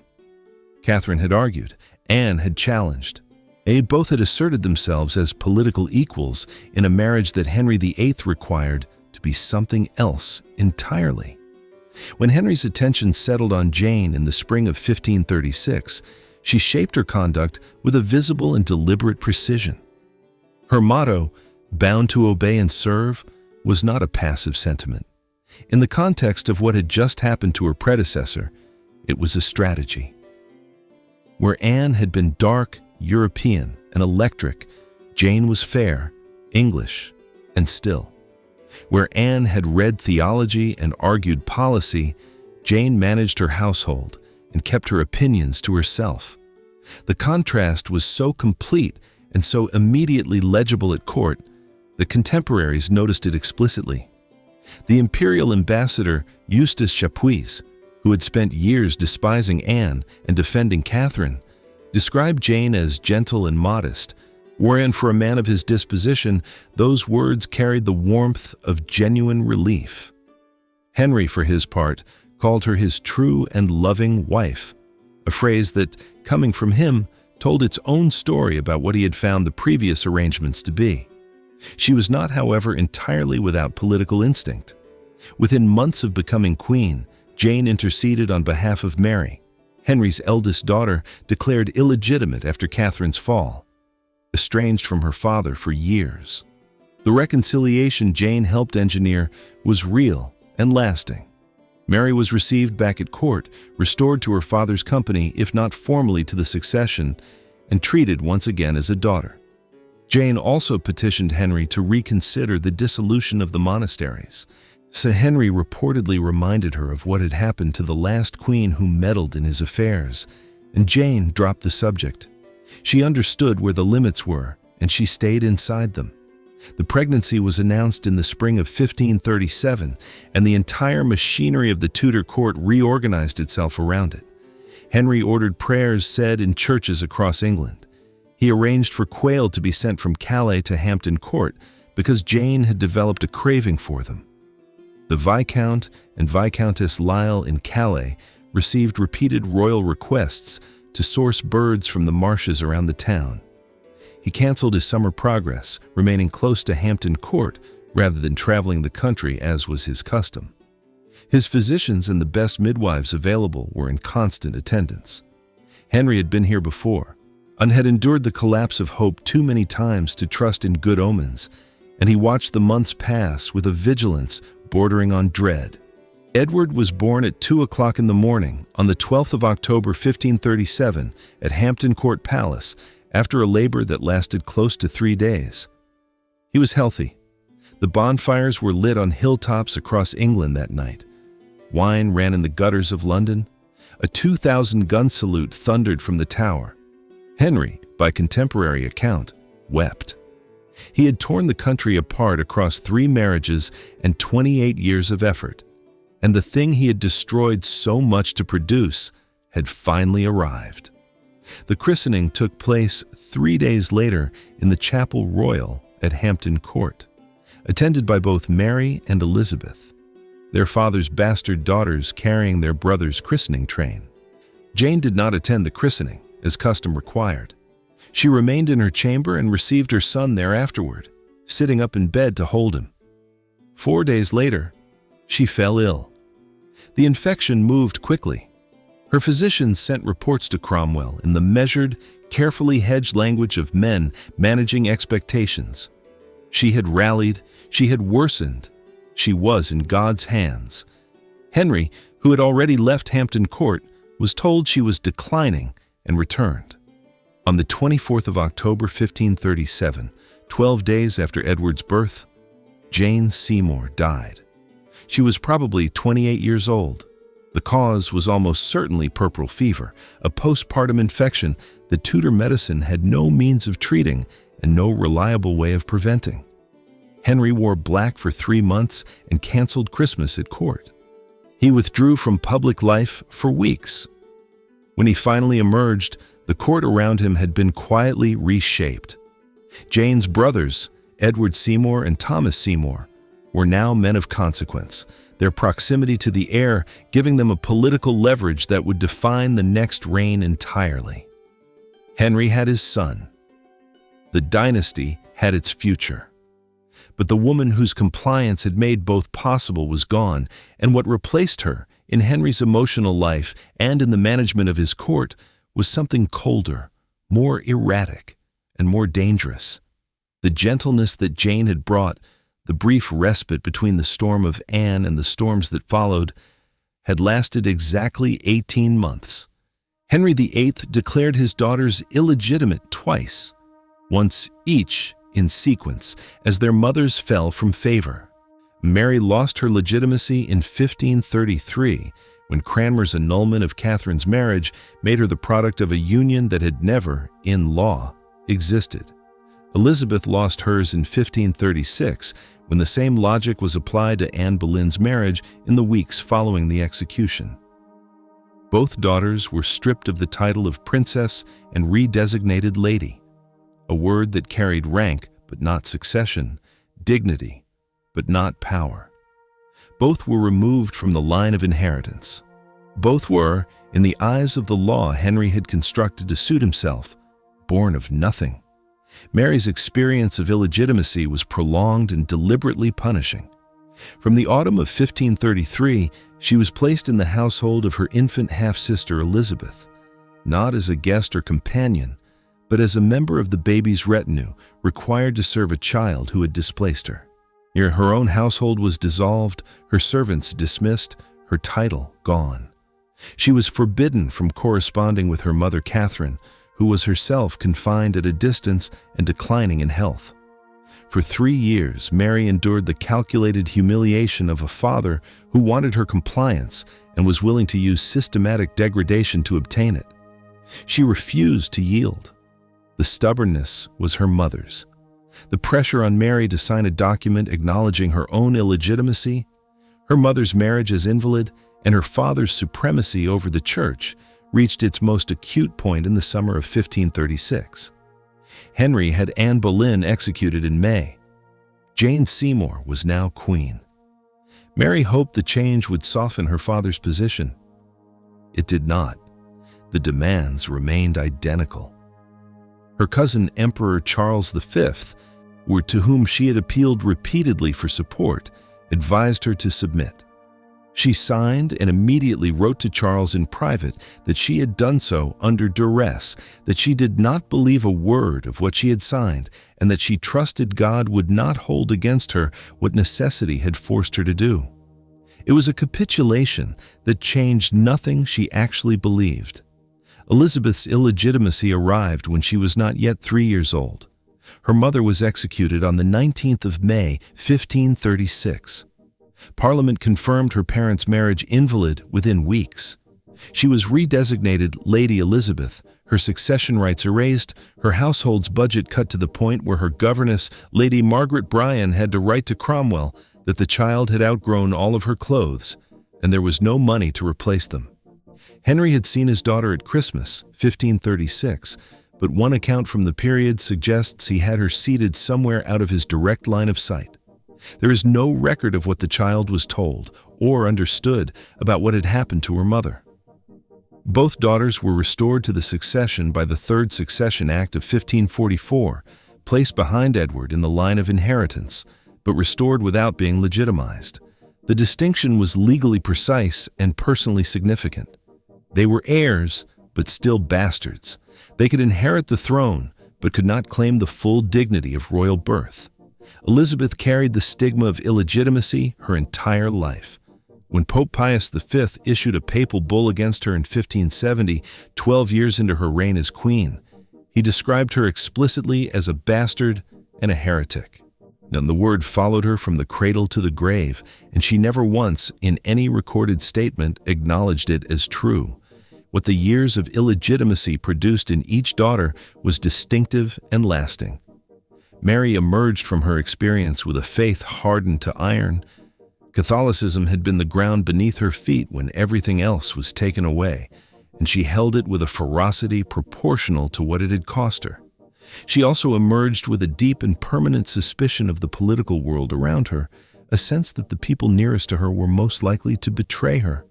Catherine had argued, Anne had challenged. Both had asserted themselves as political equals in a marriage that Henry VIII required to be something else entirely. When Henry's attention settled on Jane in the spring of 1536, she shaped her conduct with a visible and deliberate precision. Her motto, "Bound to obey and serve," was not a passive sentiment. In the context of what had just happened to her predecessor, it was a strategy. Where Anne had been dark, European, and electric, Jane was fair, English, and still. Where Anne had read theology and argued policy, Jane managed her household and kept her opinions to herself. The contrast was so complete and so immediately legible at court that contemporaries noticed it explicitly. The imperial ambassador Eustace Chapuis, who had spent years despising Anne and defending Catherine, described Jane as gentle and modest, wherein for a man of his disposition, those words carried the warmth of genuine relief. Henry, for his part, called her his true and loving wife, a phrase that, coming from him, told its own story about what he had found the previous arrangements to be. She was not, however, entirely without political instinct. Within months of becoming queen, Jane interceded on behalf of Mary, Henry's eldest daughter, declared illegitimate after Catherine's fall, estranged from her father for years. The reconciliation Jane helped engineer was real and lasting. Mary was received back at court, restored to her father's company, if not formally to the succession, and treated once again as a daughter. Jane also petitioned Henry to reconsider the dissolution of the monasteries. Sir Henry reportedly reminded her of what had happened to the last queen who meddled in his affairs, and Jane dropped the subject. She understood where the limits were, and she stayed inside them. The pregnancy was announced in the spring of 1537, and the entire machinery of the Tudor court reorganized itself around it. Henry ordered prayers said in churches across England. He arranged for quail to be sent from Calais to Hampton Court because Jane had developed a craving for them. The Viscount and Viscountess Lisle in Calais received repeated royal requests to source birds from the marshes around the town. He canceled his summer progress, remaining close to Hampton Court rather than traveling the country as was his custom. His physicians and the best midwives available were in constant attendance. Henry had been here before, and had endured the collapse of hope too many times to trust in good omens, and he watched the months pass with a vigilance bordering on dread. Edward was born at 2 o'clock in the morning on the 12th of October 1537 at Hampton Court Palace after a labor that lasted close to 3 days. He was healthy. The bonfires were lit on hilltops across England that night. Wine ran in the gutters of London. A 2,000-gun salute thundered from the tower. Henry, by contemporary account, wept. He had torn the country apart across 3 marriages and 28 years of effort, and the thing he had destroyed so much to produce had finally arrived. The christening took place 3 days later in the Chapel Royal at Hampton Court, attended by both Mary and Elizabeth, their father's bastard daughters carrying their brother's christening train. Jane did not attend the christening, as custom required. She remained in her chamber and received her son there afterward, sitting up in bed to hold him. 4 days later, she fell ill. The infection moved quickly. Her physicians sent reports to Cromwell in the measured, carefully hedged language of men managing expectations. She had rallied, she had worsened, she was in God's hands. Henry, who had already left Hampton Court, was told she was declining and returned. On the 24th of October 1537, 12 days after Edward's birth, Jane Seymour died. She was probably 28 years old. The cause was almost certainly puerperal fever, a postpartum infection that Tudor medicine had no means of treating and no reliable way of preventing. Henry wore black for 3 months and canceled Christmas at court. He withdrew from public life for weeks. When he finally emerged, the court around him had been quietly reshaped. Jane's brothers, Edward Seymour and Thomas Seymour, were now men of consequence, their proximity to the heir giving them a political leverage that would define the next reign entirely. Henry had his son. The dynasty had its future. But the woman whose compliance had made both possible was gone, and what replaced her, in Henry's emotional life and in the management of his court, was something colder, more erratic, and more dangerous. The gentleness that Jane had brought, the brief respite between the storm of Anne and the storms that followed, had lasted exactly 18 months. Henry VIII declared his daughters illegitimate twice, once each in sequence, as their mothers fell from favor. Mary lost her legitimacy in 1533, when Cranmer's annulment of Catherine's marriage made her the product of a union that had never, in law, existed. Elizabeth lost hers in 1536, when the same logic was applied to Anne Boleyn's marriage in the weeks following the execution. Both daughters were stripped of the title of princess and redesignated lady, a word that carried rank but not succession, dignity but not power. Both were removed from the line of inheritance. Both were, in the eyes of the law Henry had constructed to suit himself, born of nothing. Mary's experience of illegitimacy was prolonged and deliberately punishing. From the autumn of 1533, she was placed in the household of her infant half-sister Elizabeth, not as a guest or companion, but as a member of the baby's retinue required to serve a child who had displaced her. Her own household was dissolved, her servants dismissed, her title gone. She was forbidden from corresponding with her mother Catherine, who was herself confined at a distance and declining in health. For 3 years, Mary endured the calculated humiliation of a father who wanted her compliance and was willing to use systematic degradation to obtain it. She refused to yield. The stubbornness was her mother's. The pressure on Mary to sign a document acknowledging her own illegitimacy, her mother's marriage as invalid, and her father's supremacy over the church reached its most acute point in the summer of 1536. Henry had Anne Boleyn executed in May. Jane Seymour was now queen. Mary hoped the change would soften her father's position. It did not. The demands remained identical. Her cousin Emperor Charles V, to whom she had appealed repeatedly for support, advised her to submit. She signed and immediately wrote to Charles in private that she had done so under duress, that she did not believe a word of what she had signed, and that she trusted God would not hold against her what necessity had forced her to do. It was a capitulation that changed nothing she actually believed. Elizabeth's illegitimacy arrived when she was not yet 3 years old. Her mother was executed on the 19th of May, 1536. Parliament confirmed her parents' marriage invalid within weeks. She was redesignated Lady Elizabeth, her succession rights erased, her household's budget cut to the point where her governess, Lady Margaret Bryan, had to write to Cromwell that the child had outgrown all of her clothes, and there was no money to replace them. Henry had seen his daughter at Christmas, 1536, but one account from the period suggests he had her seated somewhere out of his direct line of sight. There is no record of what the child was told or understood about what had happened to her mother. Both daughters were restored to the succession by the Third Succession Act of 1544, placed behind Edward in the line of inheritance, but restored without being legitimized. The distinction was legally precise and personally significant. They were heirs, but still bastards. They could inherit the throne, but could not claim the full dignity of royal birth. Elizabeth carried the stigma of illegitimacy her entire life. When Pope Pius V issued a papal bull against her in 1570, 12 years into her reign as queen, he described her explicitly as a bastard and a heretic. And the word followed her from the cradle to the grave, and she never once, in any recorded statement, acknowledged it as true. What the years of illegitimacy produced in each daughter was distinctive and lasting. Mary emerged from her experience with a faith hardened to iron. Catholicism had been the ground beneath her feet when everything else was taken away, and she held it with a ferocity proportional to what it had cost her. She also emerged with a deep and permanent suspicion of the political world around her, a sense that the people nearest to her were most likely to betray her.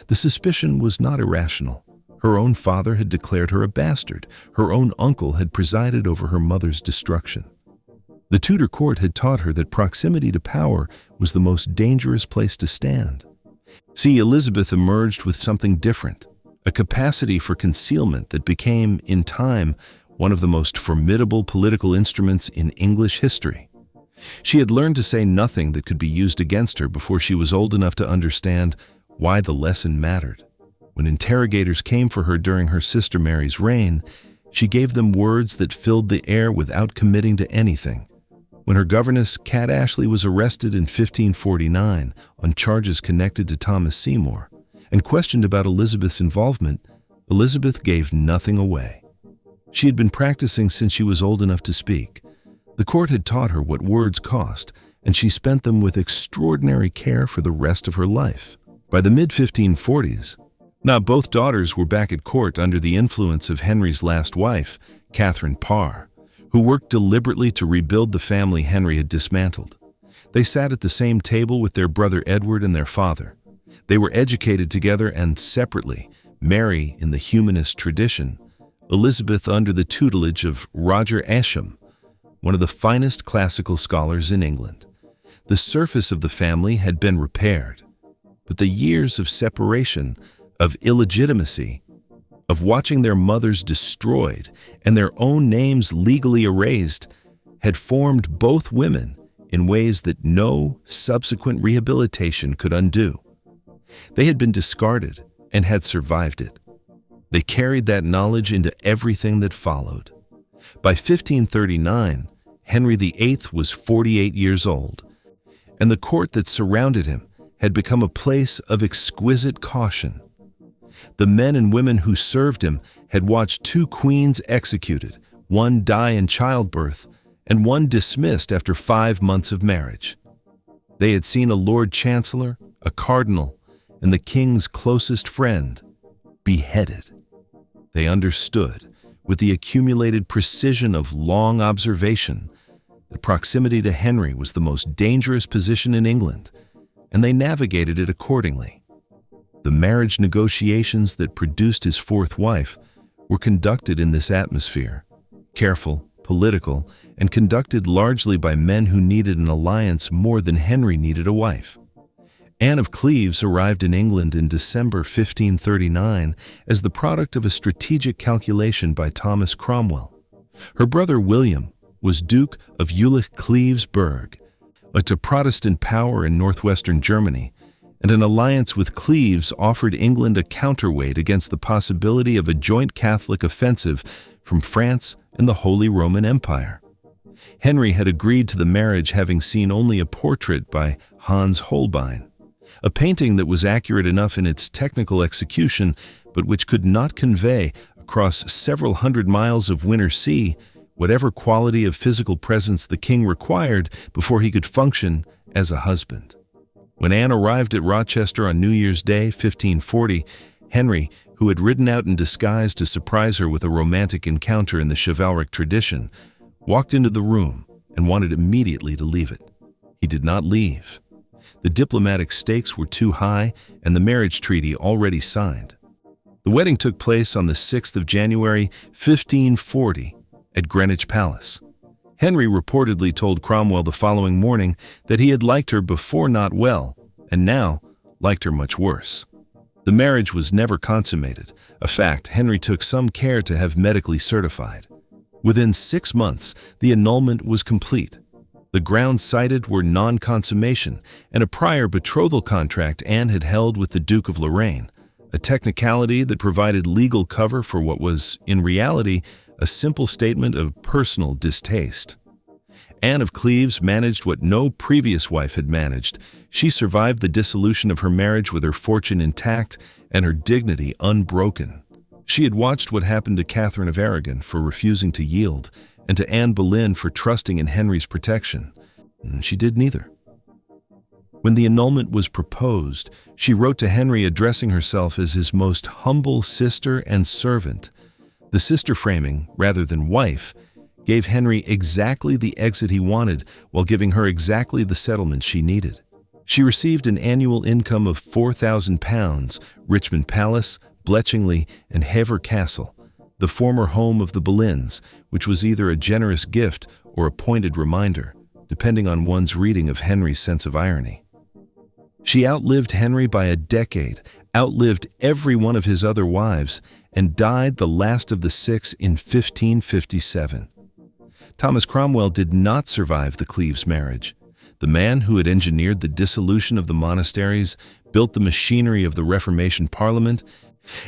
The suspicion was not irrational. Her own father had declared her a bastard. Her own uncle had presided over her mother's destruction. The Tudor court had taught her that proximity to power was the most dangerous place to stand. See, Elizabeth emerged with something different, a capacity for concealment that became, in time, one of the most formidable political instruments in English history. She had learned to say nothing that could be used against her before she was old enough to understand why the lesson mattered. When interrogators came for her during her sister Mary's reign, she gave them words that filled the air without committing to anything. When her governess, Cat Ashley, was arrested in 1549 on charges connected to Thomas Seymour and questioned about Elizabeth's involvement, Elizabeth gave nothing away. She had been practicing since she was old enough to speak. The court had taught her what words cost, and she spent them with extraordinary care for the rest of her life. By the mid-1540s, now both daughters were back at court under the influence of Henry's last wife, Catherine Parr, who worked deliberately to rebuild the family Henry had dismantled. They sat at the same table with their brother Edward and their father. They were educated together and separately, Mary in the humanist tradition, Elizabeth under the tutelage of Roger Ascham, one of the finest classical scholars in England. The surface of the family had been repaired, but the years of separation, of illegitimacy, of watching their mothers destroyed and their own names legally erased, had formed both women in ways that no subsequent rehabilitation could undo. They had been discarded and had survived it. They carried that knowledge into everything that followed. By 1539, Henry VIII was 48 years old, and the court that surrounded him had become a place of exquisite caution. The men and women who served him had watched two queens executed, one die in childbirth, and one dismissed after 5 months of marriage. They had seen a Lord Chancellor, a cardinal, and the king's closest friend beheaded. They understood, with the accumulated precision of long observation, that proximity to Henry was the most dangerous position in England, and they navigated it accordingly. The marriage negotiations that produced his fourth wife were conducted in this atmosphere, careful, political, and conducted largely by men who needed an alliance more than Henry needed a wife. Anne of Cleves arrived in England in December 1539 as the product of a strategic calculation by Thomas Cromwell. Her brother William was Duke of Jülich-Cleves-Berg, a Protestant power in northwestern Germany, and an alliance with Cleves offered England a counterweight against the possibility of a joint Catholic offensive from France and the Holy Roman Empire. Henry had agreed to the marriage having seen only a portrait by Hans Holbein, a painting that was accurate enough in its technical execution, but which could not convey, across several hundred miles of winter sea, whatever quality of physical presence the king required before he could function as a husband. When Anne arrived at Rochester on New Year's Day, 1540, Henry, who had ridden out in disguise to surprise her with a romantic encounter in the chivalric tradition, walked into the room and wanted immediately to leave it. He did not leave. The diplomatic stakes were too high and the marriage treaty already signed. The wedding took place on the 6th of January, 1540, at Greenwich Palace. Henry reportedly told Cromwell the following morning that he had liked her before not well, and now liked her much worse. The marriage was never consummated, a fact Henry took some care to have medically certified. Within 6 months, the annulment was complete. The grounds cited were non-consummation and a prior betrothal contract Anne had held with the Duke of Lorraine, a technicality that provided legal cover for what was, in reality, a simple statement of personal distaste. Anne of Cleves managed what no previous wife had managed. She survived the dissolution of her marriage with her fortune intact and her dignity unbroken. She had watched what happened to Catherine of Aragon for refusing to yield, and to Anne Boleyn for trusting in Henry's protection. She did neither. When the annulment was proposed, she wrote to Henry addressing herself as his most humble sister and servant. The sister framing, rather than wife, gave Henry exactly the exit he wanted while giving her exactly the settlement she needed. She received an annual income of £4,000, Richmond Palace, Bletchingley, and Hever Castle, the former home of the Boleyns, which was either a generous gift or a pointed reminder, depending on one's reading of Henry's sense of irony. She outlived Henry by a decade, outlived every one of his other wives, and died the last of the 6 in 1557. Thomas Cromwell did not survive the Cleves marriage. The man who had engineered the dissolution of the monasteries, built the machinery of the Reformation Parliament,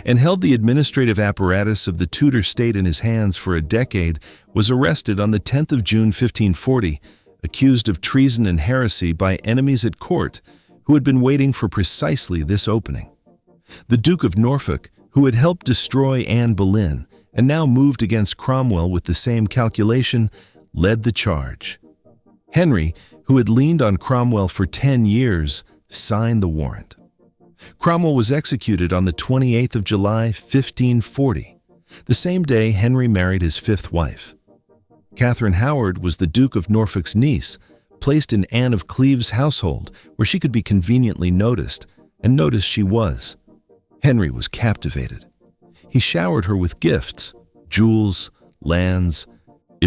and held the administrative apparatus of the Tudor state in his hands for a decade, was arrested on the 10th of June 1540, accused of treason and heresy by enemies at court who had been waiting for precisely this opening. The Duke of Norfolk, who had helped destroy Anne Boleyn and now moved against Cromwell with the same calculation, led the charge. Henry, who had leaned on Cromwell for 10 years, signed the warrant. Cromwell was executed on the 28th of July, 1540. The same day Henry married his 5th wife. Catherine Howard was the Duke of Norfolk's niece, placed in Anne of Cleves' household where she could be conveniently noticed, and noticed she was. Henry was captivated. He showered her with gifts, jewels, lands,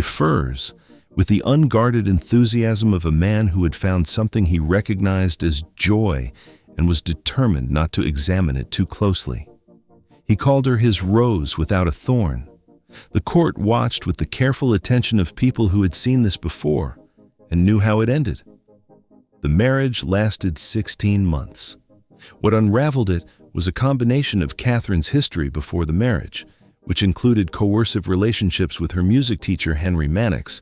furs, with the unguarded enthusiasm of a man who had found something he recognized as joy and was determined not to examine it too closely. He called her his rose without a thorn. The court watched with the careful attention of people who had seen this before and knew how it ended. The marriage lasted 16 months. What unraveled it was a combination of Catherine's history before the marriage, which included coercive relationships with her music teacher Henry Mannix,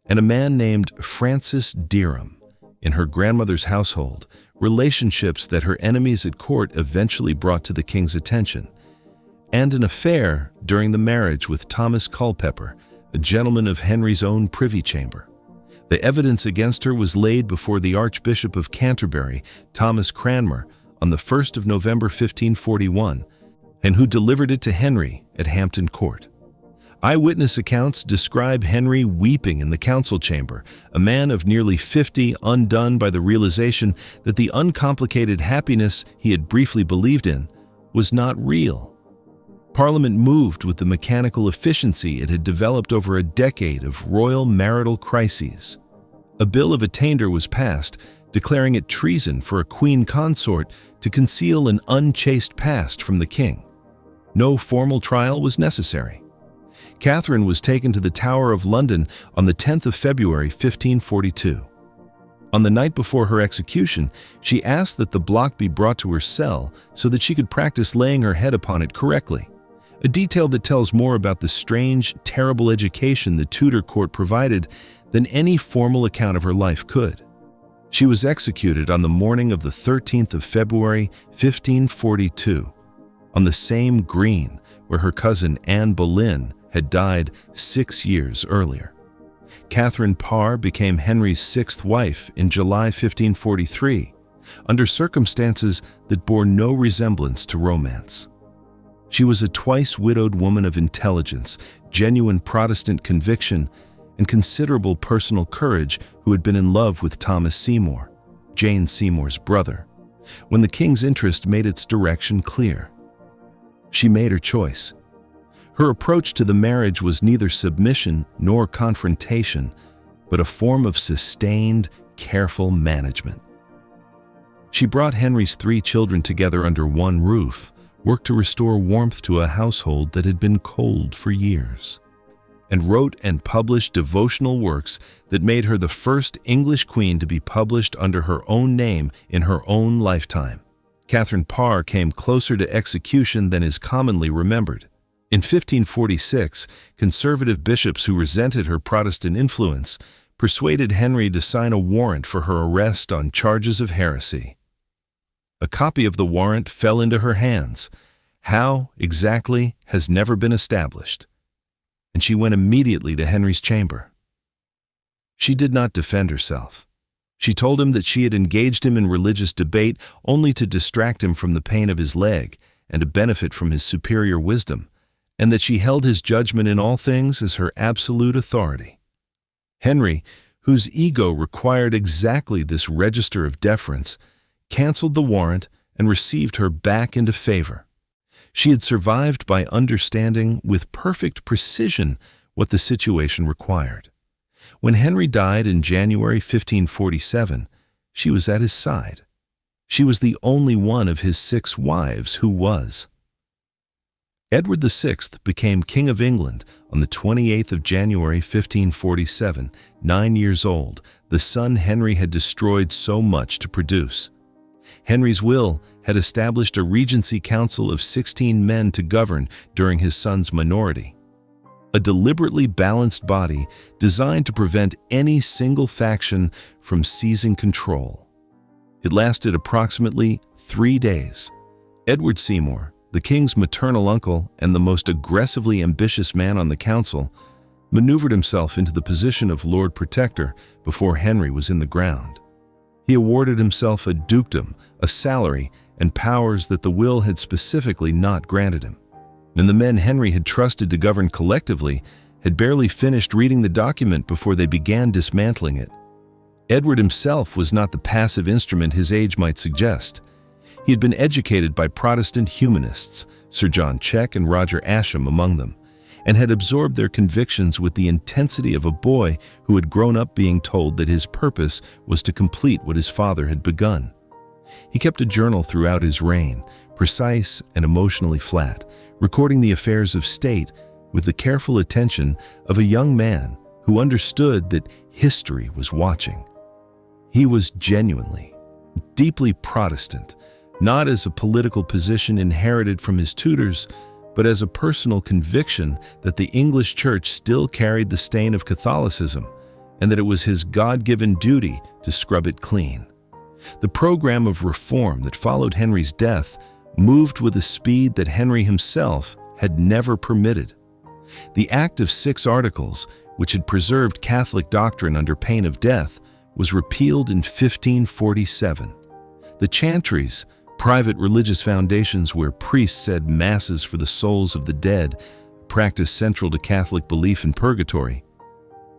and a man named Francis Derham in her grandmother's household, relationships that her enemies at court eventually brought to the king's attention, and an affair during the marriage with Thomas Culpeper, a gentleman of Henry's own privy chamber. The evidence against her was laid before the Archbishop of Canterbury, Thomas Cranmer, on the 1st of November 1541, and who delivered it to Henry at Hampton Court. Eyewitness accounts describe Henry weeping in the council chamber, a man of nearly 50 undone by the realization that the uncomplicated happiness he had briefly believed in was not real. Parliament moved with the mechanical efficiency it had developed over a decade of royal marital crises. A bill of attainder was passed, declaring it treason for a queen consort to conceal an unchaste past from the king. No formal trial was necessary. Catherine was taken to the Tower of London on the 10th of February 1542. On the night before her execution, she asked that the block be brought to her cell so that she could practice laying her head upon it correctly, a detail that tells more about the strange, terrible education the Tudor court provided than any formal account of her life could. She was executed on the morning of the 13th of February 1542, on the same green where her cousin Anne Boleyn had died 6 years earlier. Catherine Parr became Henry's 6th wife in July 1543, under circumstances that bore no resemblance to romance. She was a twice-widowed woman of intelligence, genuine Protestant conviction, and considerable personal courage who had been in love with Thomas Seymour, Jane Seymour's brother, when the king's interest made its direction clear. She made her choice. Her approach to the marriage was neither submission nor confrontation, but a form of sustained, careful management. She brought Henry's 3 children together under one roof, worked to restore warmth to a household that had been cold for years, and wrote and published devotional works that made her the first English queen to be published under her own name in her own lifetime. Catherine Parr came closer to execution than is commonly remembered. In 1546, conservative bishops who resented her Protestant influence persuaded Henry to sign a warrant for her arrest on charges of heresy. A copy of the warrant fell into her hands. How, exactly, has never been established, and she went immediately to Henry's chamber. She did not defend herself. She told him that she had engaged him in religious debate only to distract him from the pain of his leg and to benefit from his superior wisdom, and that she held his judgment in all things as her absolute authority. Henry, whose ego required exactly this register of deference, canceled the warrant and received her back into favor. She had survived by understanding with perfect precision what the situation required. When Henry died in January 1547, she was at his side. She was the only one of his 6 wives who was. Edward VI became King of England on the 28th of January 1547, 9 years old, the son Henry had destroyed so much to produce. Henry's will had established a regency council of 16 men to govern during his son's minority. A deliberately balanced body designed to prevent any single faction from seizing control. It lasted approximately 3 days. Edward Seymour, the king's maternal uncle and the most aggressively ambitious man on the council, maneuvered himself into the position of Lord Protector before Henry was in the ground. He awarded himself a dukedom, a salary, and powers that the will had specifically not granted him. And the men Henry had trusted to govern collectively had barely finished reading the document before they began dismantling it. Edward himself was not the passive instrument his age might suggest. He had been educated by Protestant humanists, Sir John Cheke and Roger Ascham among them, and had absorbed their convictions with the intensity of a boy who had grown up being told that his purpose was to complete what his father had begun. He kept a journal throughout his reign, precise and emotionally flat, recording the affairs of state with the careful attention of a young man who understood that history was watching. He was genuinely, deeply Protestant, not as a political position inherited from his Tudors, but as a personal conviction that the English Church still carried the stain of Catholicism and that it was his God-given duty to scrub it clean. The program of reform that followed Henry's death moved with a speed that Henry himself had never permitted. The Act of 6 Articles, which had preserved Catholic doctrine under pain of death, was repealed in 1547. The chantries, private religious foundations where priests said masses for the souls of the dead, a practice central to Catholic belief in purgatory,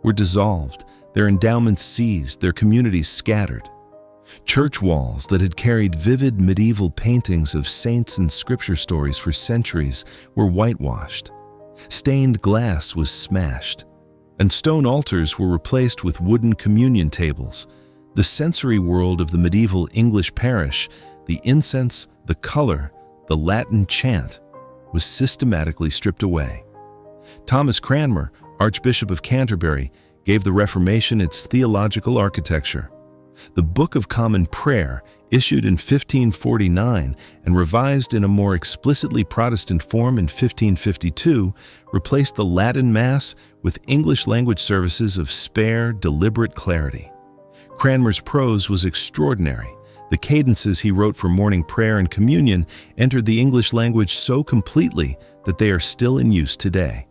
were dissolved, their endowments seized, their communities scattered. Church walls that had carried vivid medieval paintings of saints and scripture stories for centuries were whitewashed. Stained glass was smashed, and stone altars were replaced with wooden communion tables. The sensory world of the medieval English parish, the incense, the color, the Latin chant, was systematically stripped away. Thomas Cranmer, Archbishop of Canterbury, gave the Reformation its theological architecture. The Book of Common Prayer, issued in 1549 and revised in a more explicitly Protestant form in 1552, replaced the Latin Mass with English-language services of spare, deliberate clarity. Cranmer's prose was extraordinary. The cadences he wrote for morning prayer and communion entered the English language so completely that they are still in use today.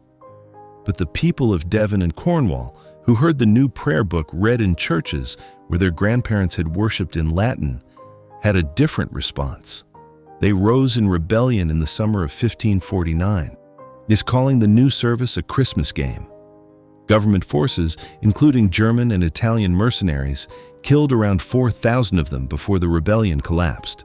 But the people of Devon and Cornwall, who heard the new prayer book read in churches where their grandparents had worshipped in Latin, had a different response. They rose in rebellion in the summer of 1549, calling the new service a Christmas game. Government forces, including German and Italian mercenaries, killed around 4,000 of them before the rebellion collapsed.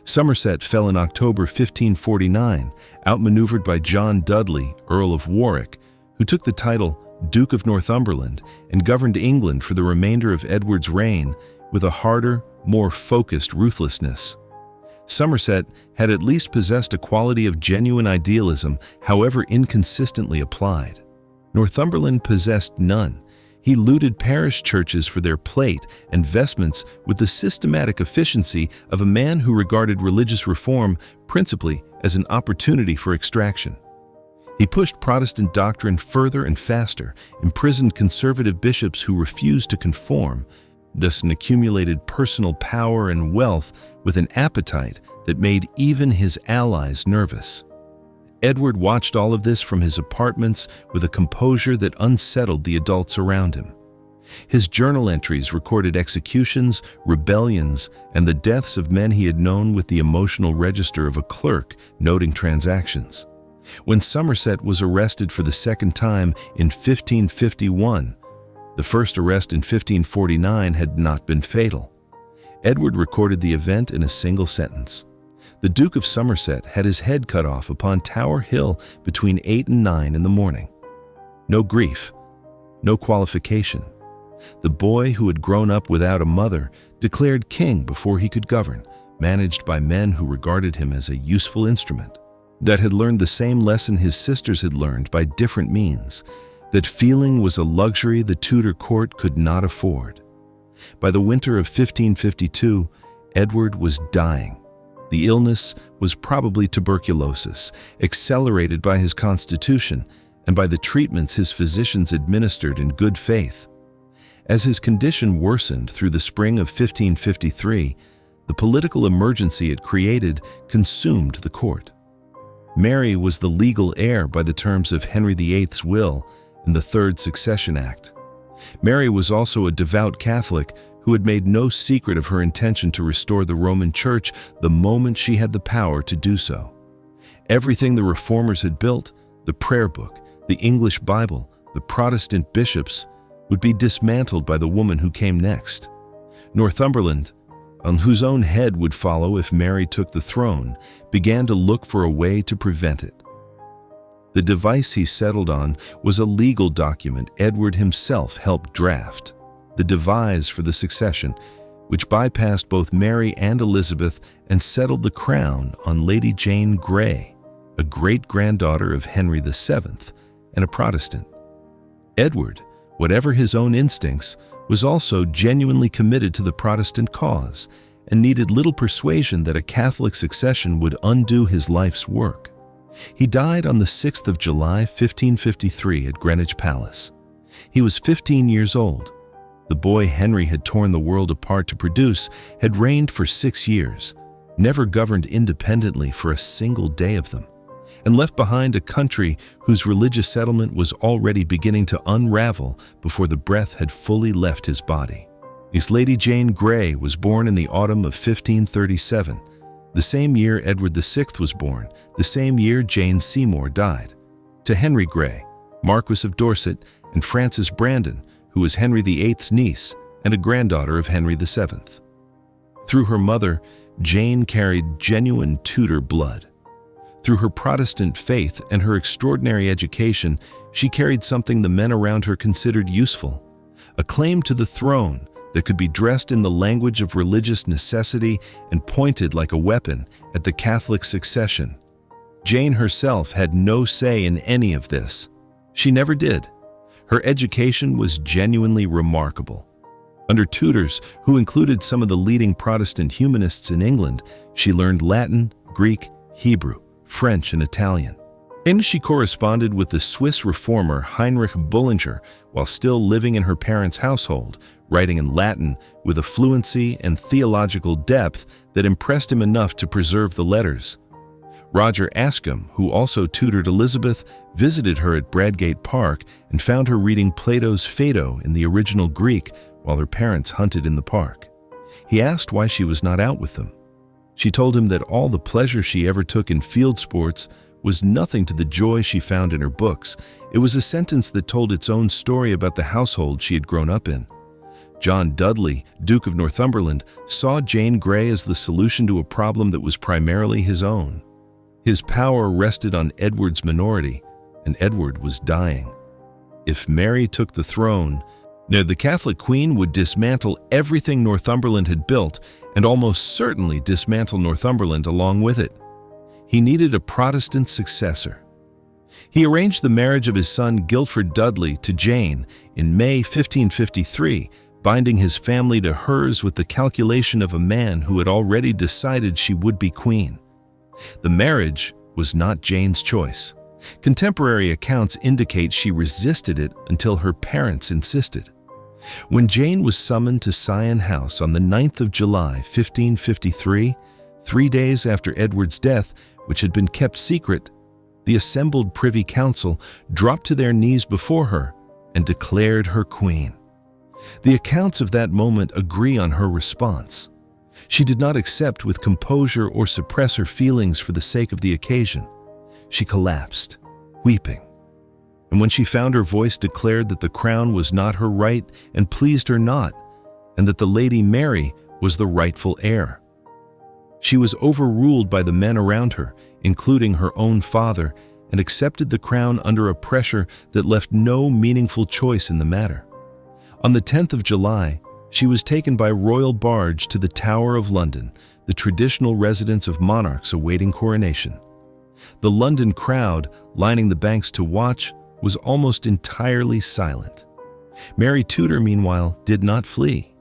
Somerset fell in October 1549, outmaneuvered by John Dudley, Earl of Warwick, who took the title Duke of Northumberland and governed England for the remainder of Edward's reign with a harder, more focused ruthlessness. Somerset had at least possessed a quality of genuine idealism, however inconsistently applied. Northumberland possessed none. He looted parish churches for their plate and vestments with the systematic efficiency of a man who regarded religious reform principally as an opportunity for extraction. He pushed Protestant doctrine further and faster, imprisoned conservative bishops who refused to conform, thus accumulated personal power and wealth with an appetite that made even his allies nervous. Edward watched all of this from his apartments with a composure that unsettled the adults around him. His journal entries recorded executions, rebellions, and the deaths of men he had known with the emotional register of a clerk noting transactions. When Somerset was arrested for the second time in 1551, the first arrest in 1549 had not been fatal. Edward recorded the event in a single sentence. The Duke of Somerset had his head cut off upon Tower Hill between 8 and 9 in the morning. No grief, no qualification. The boy who had grown up without a mother, declared king before he could govern, managed by men who regarded him as a useful instrument, that had learned the same lesson his sisters had learned by different means, that feeling was a luxury the Tudor court could not afford. By the winter of 1552, Edward was dying. The illness was probably tuberculosis, accelerated by his constitution and by the treatments his physicians administered in good faith. As his condition worsened through the spring of 1553, the political emergency it created consumed the court. Mary was the legal heir by the terms of Henry VIII's will and the Third Succession Act. Mary was also a devout Catholic who had made no secret of her intention to restore the Roman Church the moment she had the power to do so. Everything the reformers had built, the prayer book, the English Bible, the Protestant bishops, would be dismantled by the woman who came next. Northumberland, on whose own head would follow if Mary took the throne, began to look for a way to prevent it. The device he settled on was a legal document Edward himself helped draft, the devise for the succession, which bypassed both Mary and Elizabeth and settled the crown on Lady Jane Grey, a great-granddaughter of Henry VII and a Protestant. Edward, whatever his own instincts, was also genuinely committed to the Protestant cause and needed little persuasion that a Catholic succession would undo his life's work. He died on the 6th of July, 1553 at Greenwich Palace. He was 15 years old. The boy Henry had torn the world apart to produce had reigned for 6 years, never governed independently for a single day of them, and left behind a country whose religious settlement was already beginning to unravel before the breath had fully left his body. His Lady Jane Grey was born in the autumn of 1537, the same year Edward VI was born, the same year Jane Seymour died. To Henry Grey, Marquess of Dorset, and Frances Brandon, who was Henry VIII's niece and a granddaughter of Henry VII. Through her mother, Jane carried genuine Tudor blood. Through her Protestant faith and her extraordinary education, she carried something the men around her considered useful, a claim to the throne that could be dressed in the language of religious necessity and pointed like a weapon at the Catholic succession. Jane herself had no say in any of this. She never did. Her education was genuinely remarkable. Under Tudors, who included some of the leading Protestant humanists in England, she learned Latin, Greek, Hebrew, French, and Italian. And she corresponded with the Swiss reformer Heinrich Bullinger while still living in her parents' household, writing in Latin with a fluency and theological depth that impressed him enough to preserve the letters. Roger Ascham, who also tutored Elizabeth, visited her at Bradgate Park and found her reading Plato's Phaedo in the original Greek while her parents hunted in the park. He asked why she was not out with them. She told him that all the pleasure she ever took in field sports was nothing to the joy she found in her books. It was a sentence that told its own story about the household she had grown up in. John Dudley, Duke of Northumberland, saw Jane Grey as the solution to a problem that was primarily his own. His power rested on Edward's minority, and Edward was dying. If Mary took the throne, the Catholic Queen would dismantle everything Northumberland had built and almost certainly dismantle Northumberland along with it. He needed a Protestant successor. He arranged the marriage of his son Guilford Dudley to Jane in May 1553, binding his family to hers with the calculation of a man who had already decided she would be queen. The marriage was not Jane's choice. Contemporary accounts indicate she resisted it until her parents insisted. When Jane was summoned to Sion House on the 9th of July, 1553, 3 days after Edward's death, which had been kept secret, the assembled Privy Council dropped to their knees before her and declared her queen. The accounts of that moment agree on her response. She did not accept with composure or suppress her feelings for the sake of the occasion. She collapsed, weeping. And when she found her voice declared that the crown was not her right and pleased her not, and that the Lady Mary was the rightful heir. She was overruled by the men around her, including her own father, and accepted the crown under a pressure that left no meaningful choice in the matter. On the 10th of July, she was taken by royal barge to the Tower of London, the traditional residence of monarchs awaiting coronation. The London crowd, lining the banks to watch, was almost entirely silent. Mary Tudor, meanwhile, did not flee.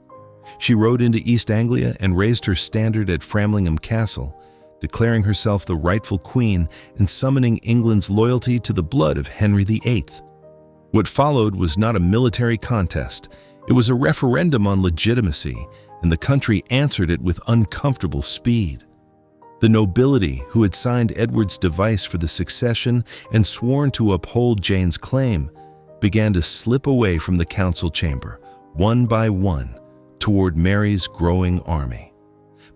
She rode into East Anglia and raised her standard at Framlingham Castle, declaring herself the rightful queen and summoning England's loyalty to the blood of Henry VIII. What followed was not a military contest. It was a referendum on legitimacy, and the country answered it with uncomfortable speed. The nobility, who had signed Edward's device for the succession and sworn to uphold Jane's claim, began to slip away from the council chamber, one by one, toward Mary's growing army.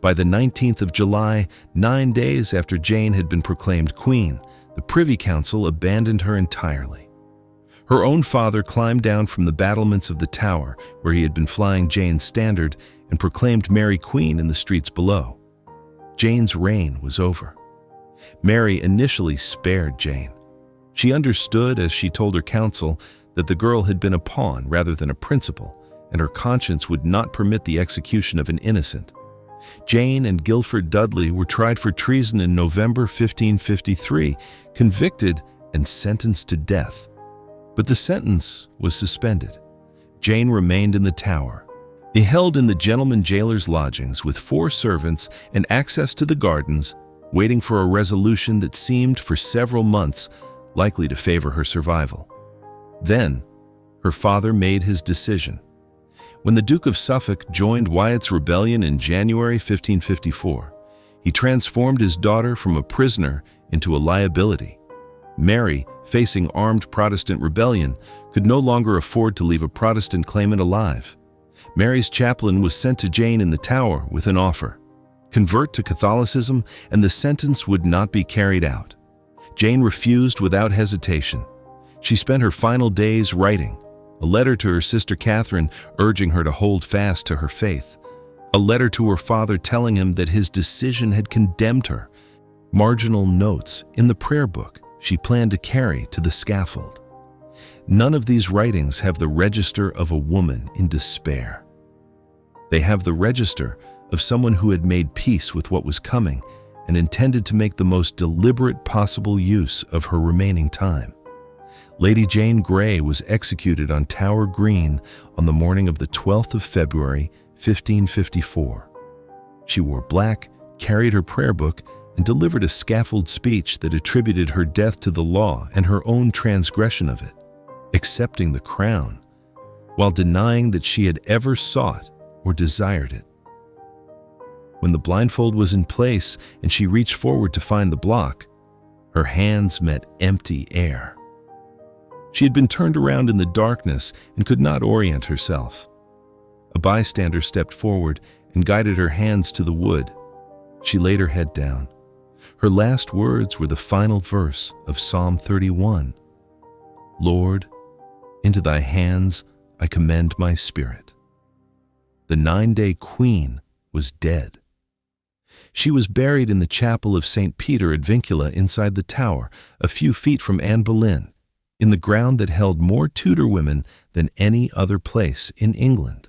By the 19th of July, 9 days after Jane had been proclaimed queen, the Privy Council abandoned her entirely. Her own father climbed down from the battlements of the tower, where he had been flying Jane's standard, and proclaimed Mary queen in the streets below. Jane's reign was over. Mary initially spared Jane. She understood, as she told her council, that the girl had been a pawn rather than a principal, and her conscience would not permit the execution of an innocent. Jane and Guilford Dudley were tried for treason in November 1553, convicted and sentenced to death. But the sentence was suspended. Jane remained in the tower, held in the gentleman jailer's lodgings with 4 servants and access to the gardens, waiting for a resolution that seemed for several months likely to favor her survival. Then, her father made his decision. When the Duke of Suffolk joined Wyatt's rebellion in January 1554, he transformed his daughter from a prisoner into a liability. Mary, facing armed Protestant rebellion, could no longer afford to leave a Protestant claimant alive. Mary's chaplain was sent to Jane in the Tower with an offer: convert to Catholicism and the sentence would not be carried out. Jane refused without hesitation. She spent her final days writing a letter to her sister Catherine urging her to hold fast to her faith, a letter to her father telling him that his decision had condemned her, marginal notes in the prayer book she planned to carry to the scaffold. None of these writings have the register of a woman in despair. They have the register of someone who had made peace with what was coming and intended to make the most deliberate possible use of her remaining time. Lady Jane Grey was executed on Tower Green on the morning of the 12th of February, 1554. She wore black, carried her prayer book, and delivered a scaffold speech that attributed her death to the law and her own transgression of it, accepting the crown, while denying that she had ever sought or desired it. When the blindfold was in place and she reached forward to find the block, her hands met empty air. She had been turned around in the darkness and could not orient herself. A bystander stepped forward and guided her hands to the wood. She laid her head down. Her last words were the final verse of Psalm 31. "Lord, into thy hands I commend my spirit." The 9-day queen was dead. She was buried in the chapel of St. Peter at Vincula inside the tower, a few feet from Anne Boleyn, in the ground that held more Tudor women than any other place in England.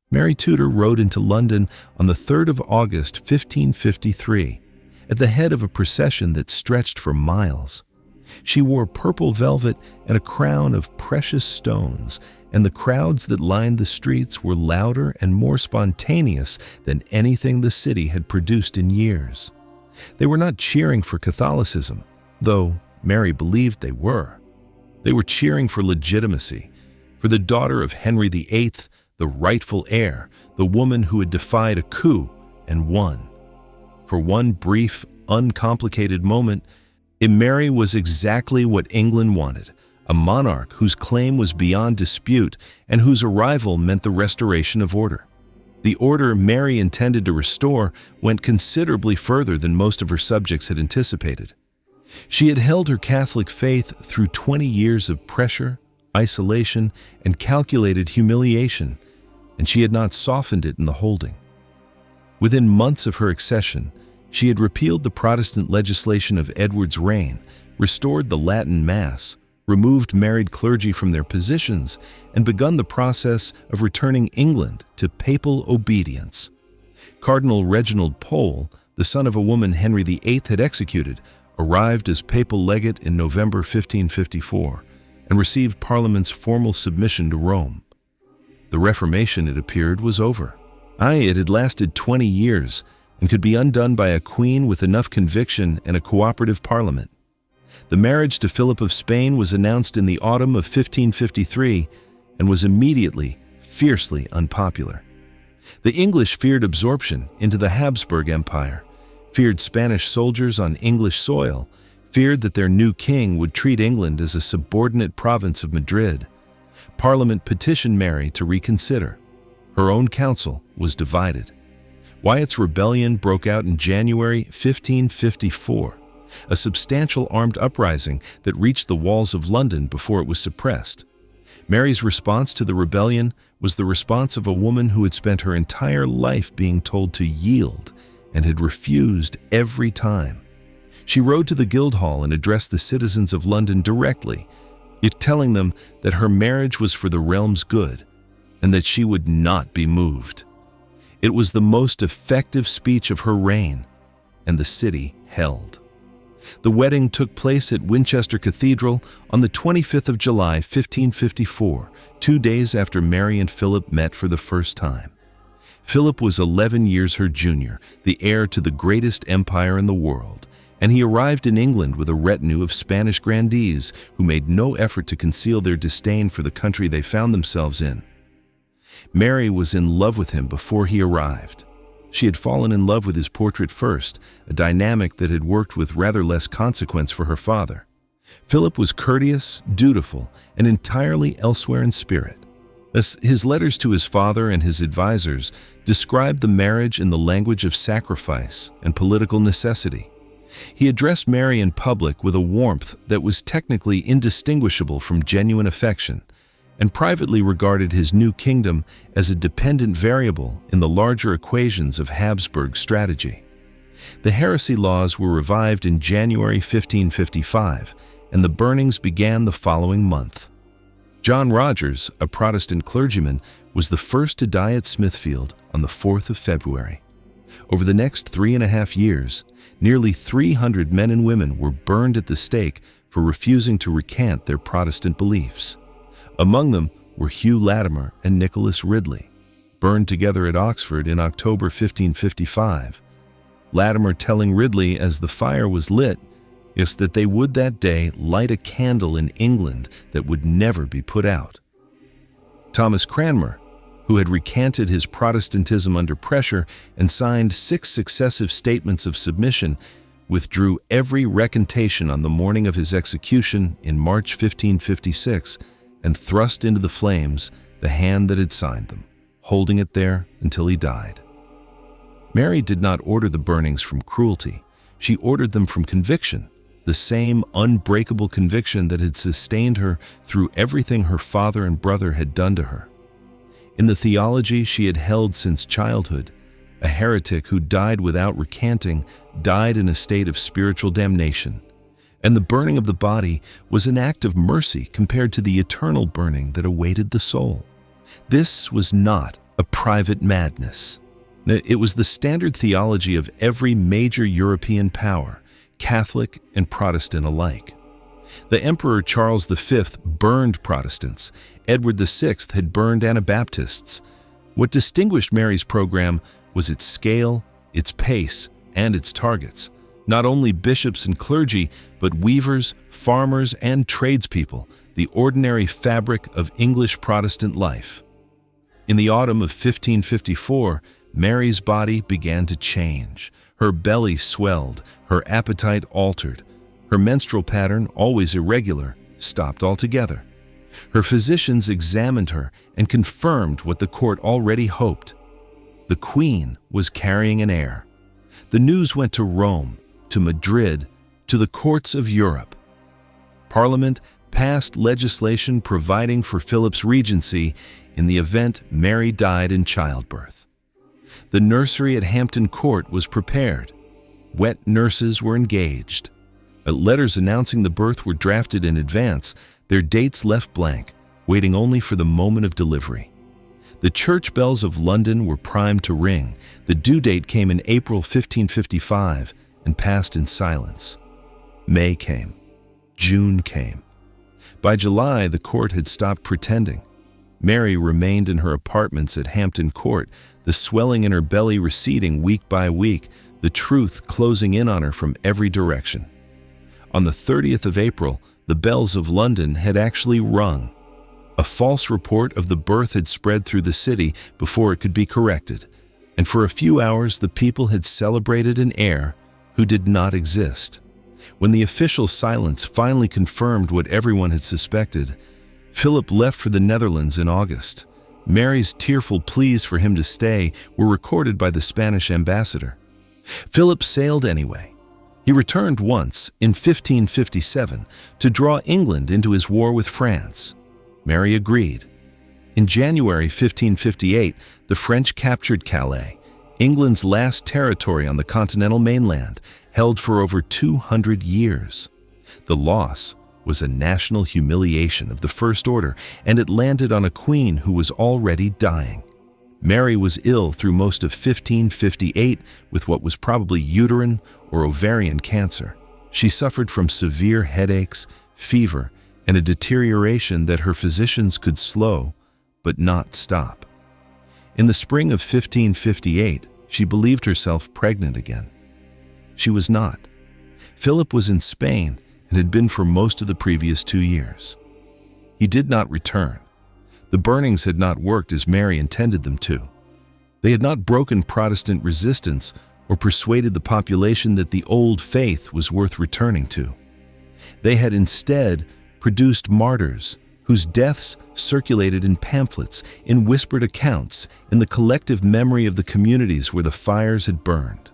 Mary Tudor rode into London on the 3rd of August, 1553, at the head of a procession that stretched for miles. She wore purple velvet and a crown of precious stones, and the crowds that lined the streets were louder and more spontaneous than anything the city had produced in years. They were not cheering for Catholicism, though Mary believed they were. They were cheering for legitimacy, for the daughter of Henry VIII, the rightful heir, the woman who had defied a coup and won. For one brief, uncomplicated moment, Mary was exactly what England wanted, a monarch whose claim was beyond dispute and whose arrival meant the restoration of order. The order Mary intended to restore went considerably further than most of her subjects had anticipated. She had held her Catholic faith through 20 years of pressure, isolation, and calculated humiliation, and she had not softened it in the holding. Within months of her accession, she had repealed the Protestant legislation of Edward's reign, restored the Latin Mass, removed married clergy from their positions, and begun the process of returning England to papal obedience. Cardinal Reginald Pole, the son of a woman Henry VIII had executed, arrived as papal legate in November 1554 and received Parliament's formal submission to Rome. The Reformation, it appeared, was over. It had lasted 20 years and could be undone by a queen with enough conviction and a cooperative parliament. The marriage to Philip of Spain was announced in the autumn of 1553 and was immediately fiercely unpopular. The English feared absorption into the Habsburg Empire, feared Spanish soldiers on English soil, feared that their new king would treat England as a subordinate province of Madrid. Parliament petitioned Mary to reconsider. Her own council was divided. Wyatt's rebellion broke out in January 1554, a substantial armed uprising that reached the walls of London before it was suppressed. Mary's response to the rebellion was the response of a woman who had spent her entire life being told to yield and had refused every time. She rode to the Guildhall and addressed the citizens of London directly, telling them that her marriage was for the realm's good and that she would not be moved. It was the most effective speech of her reign, and the city held. The wedding took place at Winchester Cathedral on the 25th of July, 1554, 2 days after Mary and Philip met for the first time. Philip was 11 years her junior, the heir to the greatest empire in the world, and he arrived in England with a retinue of Spanish grandees who made no effort to conceal their disdain for the country they found themselves in. Mary was in love with him before he arrived. She had fallen in love with his portrait first, a dynamic that had worked with rather less consequence for her father. Philip was courteous, dutiful, and entirely elsewhere in spirit. His letters to his father and his advisors described the marriage in the language of sacrifice and political necessity. He addressed Mary in public with a warmth that was technically indistinguishable from genuine affection, and privately regarded his new kingdom as a dependent variable in the larger equations of Habsburg strategy. The heresy laws were revived in January 1555, and the burnings began the following month. John Rogers, a Protestant clergyman, was the first to die at Smithfield on the 4th of February. Over the next 3.5 years, nearly 300 men and women were burned at the stake for refusing to recant their Protestant beliefs. Among them were Hugh Latimer and Nicholas Ridley, burned together at Oxford in October 1555. Latimer telling Ridley as the fire was lit, that they would that day light a candle in England that would never be put out. Thomas Cranmer, who had recanted his Protestantism under pressure and signed 6 successive statements of submission, withdrew every recantation on the morning of his execution in March 1556, and thrust into the flames the hand that had signed them, holding it there until he died. Mary did not order the burnings from cruelty. She ordered them from conviction, the same unbreakable conviction that had sustained her through everything her father and brother had done to her. In the theology she had held since childhood, a heretic who died without recanting died in a state of spiritual damnation, and the burning of the body was an act of mercy compared to the eternal burning that awaited the soul. This was not a private madness. It was the standard theology of every major European power, Catholic and Protestant alike. The Emperor Charles V burned Protestants. Edward VI had burned Anabaptists. What distinguished Mary's program was its scale, its pace, and its targets. Not only bishops and clergy, but weavers, farmers, and tradespeople, the ordinary fabric of English Protestant life. In the autumn of 1554, Mary's body began to change. Her belly swelled, her appetite altered. Her menstrual pattern, always irregular, stopped altogether. Her physicians examined her and confirmed what the court already hoped. The Queen was carrying an heir. The news went to Rome, to Madrid, to the courts of Europe. Parliament passed legislation providing for Philip's regency in the event Mary died in childbirth. The nursery at Hampton Court was prepared. Wet nurses were engaged. Letters announcing the birth were drafted in advance, their dates left blank, waiting only for the moment of delivery. The church bells of London were primed to ring. The due date came in April 1555 and passed in silence. May came. June came. By July, the court had stopped pretending. Mary remained in her apartments at Hampton Court, the swelling in her belly receding week by week, the truth closing in on her from every direction. On the 30th of April, the bells of London had actually rung. A false report of the birth had spread through the city before it could be corrected, and for a few hours the people had celebrated an heir who did not exist. When the official silence finally confirmed what everyone had suspected, Philip left for the Netherlands in August. Mary's tearful pleas for him to stay were recorded by the Spanish ambassador. Philip sailed anyway. He returned once, in 1557, to draw England into his war with France. Mary agreed. In January 1558, the French captured Calais, England's last territory on the continental mainland, held for over 200 years. The loss was a national humiliation of the first order, and it landed on a queen who was already dying. Mary was ill through most of 1558 with what was probably uterine or ovarian cancer. She suffered from severe headaches, fever, and a deterioration that her physicians could slow but not stop. In the spring of 1558, she believed herself pregnant again. She was not. Philip was in Spain and had been for most of the previous 2 years. He did not return. The burnings had not worked as Mary intended them to. They had not broken Protestant resistance or persuaded the population that the old faith was worth returning to. They had instead produced martyrs whose deaths circulated in pamphlets, in whispered accounts, in the collective memory of the communities where the fires had burned.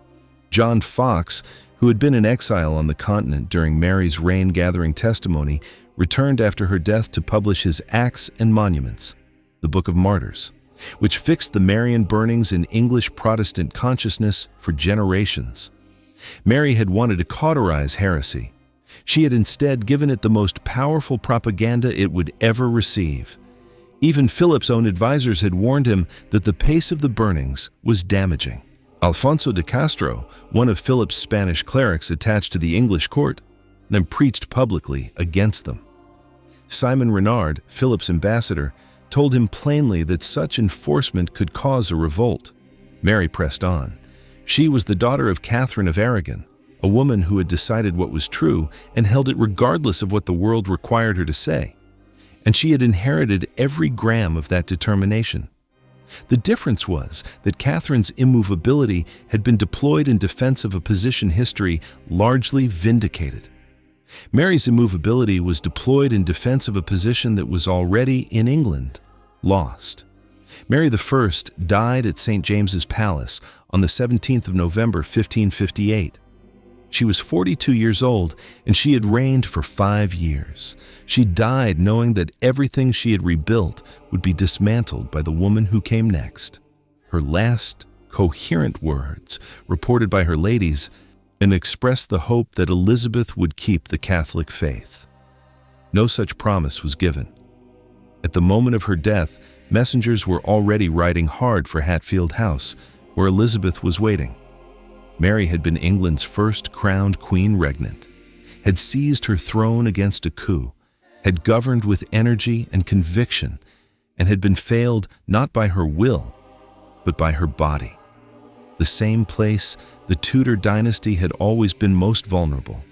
John Fox, who had been in exile on the continent during Mary's reign gathering testimony, returned after her death to publish his Acts and Monuments, the Book of Martyrs, which fixed the Marian burnings in English Protestant consciousness for generations. Mary had wanted to cauterize heresy. She had instead given it the most powerful propaganda it would ever receive. Even Philip's own advisors had warned him that the pace of the burnings was damaging. Alfonso de Castro, one of Philip's Spanish clerics attached to the English court, then preached publicly against them. Simon Renard, Philip's ambassador, told him plainly that such enforcement could cause a revolt. Mary pressed on. She was the daughter of Catherine of Aragon, a woman who had decided what was true and held it regardless of what the world required her to say. And she had inherited every gram of that determination. The difference was that Catherine's immovability had been deployed in defense of a position history largely vindicated. Mary's immovability was deployed in defense of a position that was already, in England, lost. Mary I died at St. James's Palace on the 17th of November 1558. She was 42 years old, and she had reigned for 5 years. She died knowing that everything she had rebuilt would be dismantled by the woman who came next. Her last coherent words, reported by her ladies, and expressed the hope that Elizabeth would keep the Catholic faith. No such promise was given. At the moment of her death, messengers were already riding hard for Hatfield House, where Elizabeth was waiting. Mary had been England's first crowned queen regnant, had seized her throne against a coup, had governed with energy and conviction, and had been failed not by her will, but by her body. The same place the Tudor dynasty had always been most vulnerable.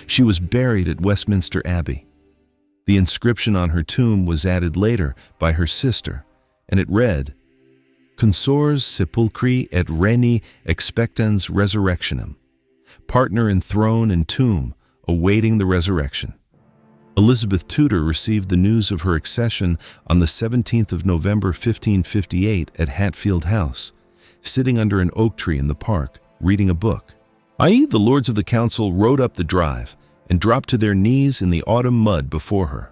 She was buried at Westminster Abbey. The inscription on her tomb was added later by her sister, and it read, Consors sepulchri et regni expectans resurrectionem, partner in throne and tomb, awaiting the resurrection. Elizabeth Tudor received the news of her accession on the 17th of November 1558 at Hatfield House, sitting under an oak tree in the park, reading a book. I.e., the Lords of the Council rode up the drive and dropped to their knees in the autumn mud before her.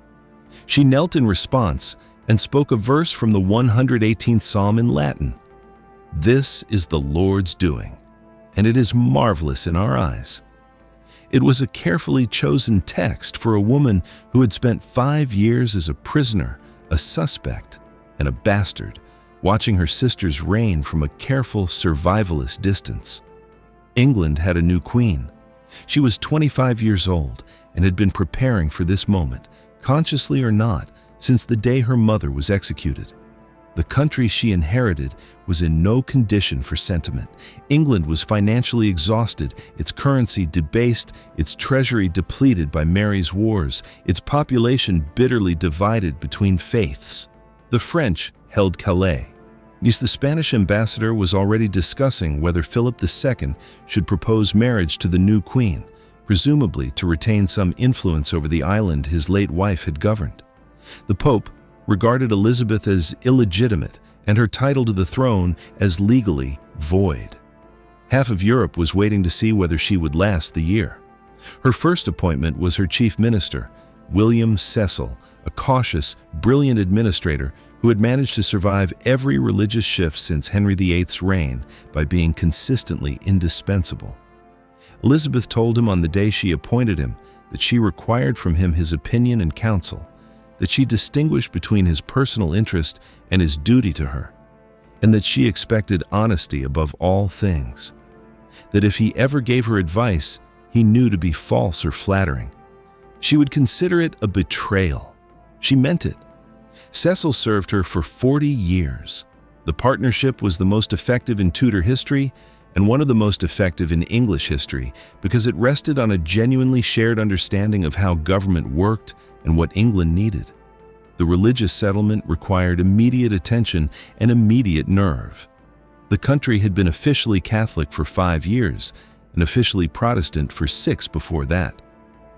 She knelt in response and spoke a verse from the 118th Psalm in Latin. This is the Lord's doing, and it is marvelous in our eyes. It was a carefully chosen text for a woman who had spent 5 years as a prisoner, a suspect, and a bastard, watching her sister's reign from a careful survivalist distance. England had a new queen. She was 25 years old and had been preparing for this moment, consciously or not, since the day her mother was executed. The country she inherited was in no condition for sentiment. England was financially exhausted, its currency debased, its treasury depleted by Mary's wars, its population bitterly divided between faiths. The French held Calais. The Spanish ambassador was already discussing whether Philip II should propose marriage to the new queen, presumably to retain some influence over the island his late wife had governed. The Pope regarded Elizabeth as illegitimate and her title to the throne as legally void. Half of Europe was waiting to see whether she would last the year. Her first appointment was her chief minister, William Cecil, a cautious, brilliant administrator who had managed to survive every religious shift since Henry VIII's reign by being consistently indispensable. Elizabeth told him on the day she appointed him that she required from him his opinion and counsel, that she distinguished between his personal interest and his duty to her, and that she expected honesty above all things, that if he ever gave her advice, he knew to be false or flattering. She would consider it a betrayal. She meant it. Cecil served her for 40 years. The partnership was the most effective in Tudor history and one of the most effective in English history because it rested on a genuinely shared understanding of how government worked and what England needed. The religious settlement required immediate attention and immediate nerve. The country had been officially Catholic for 5 years and officially Protestant for 6 before that,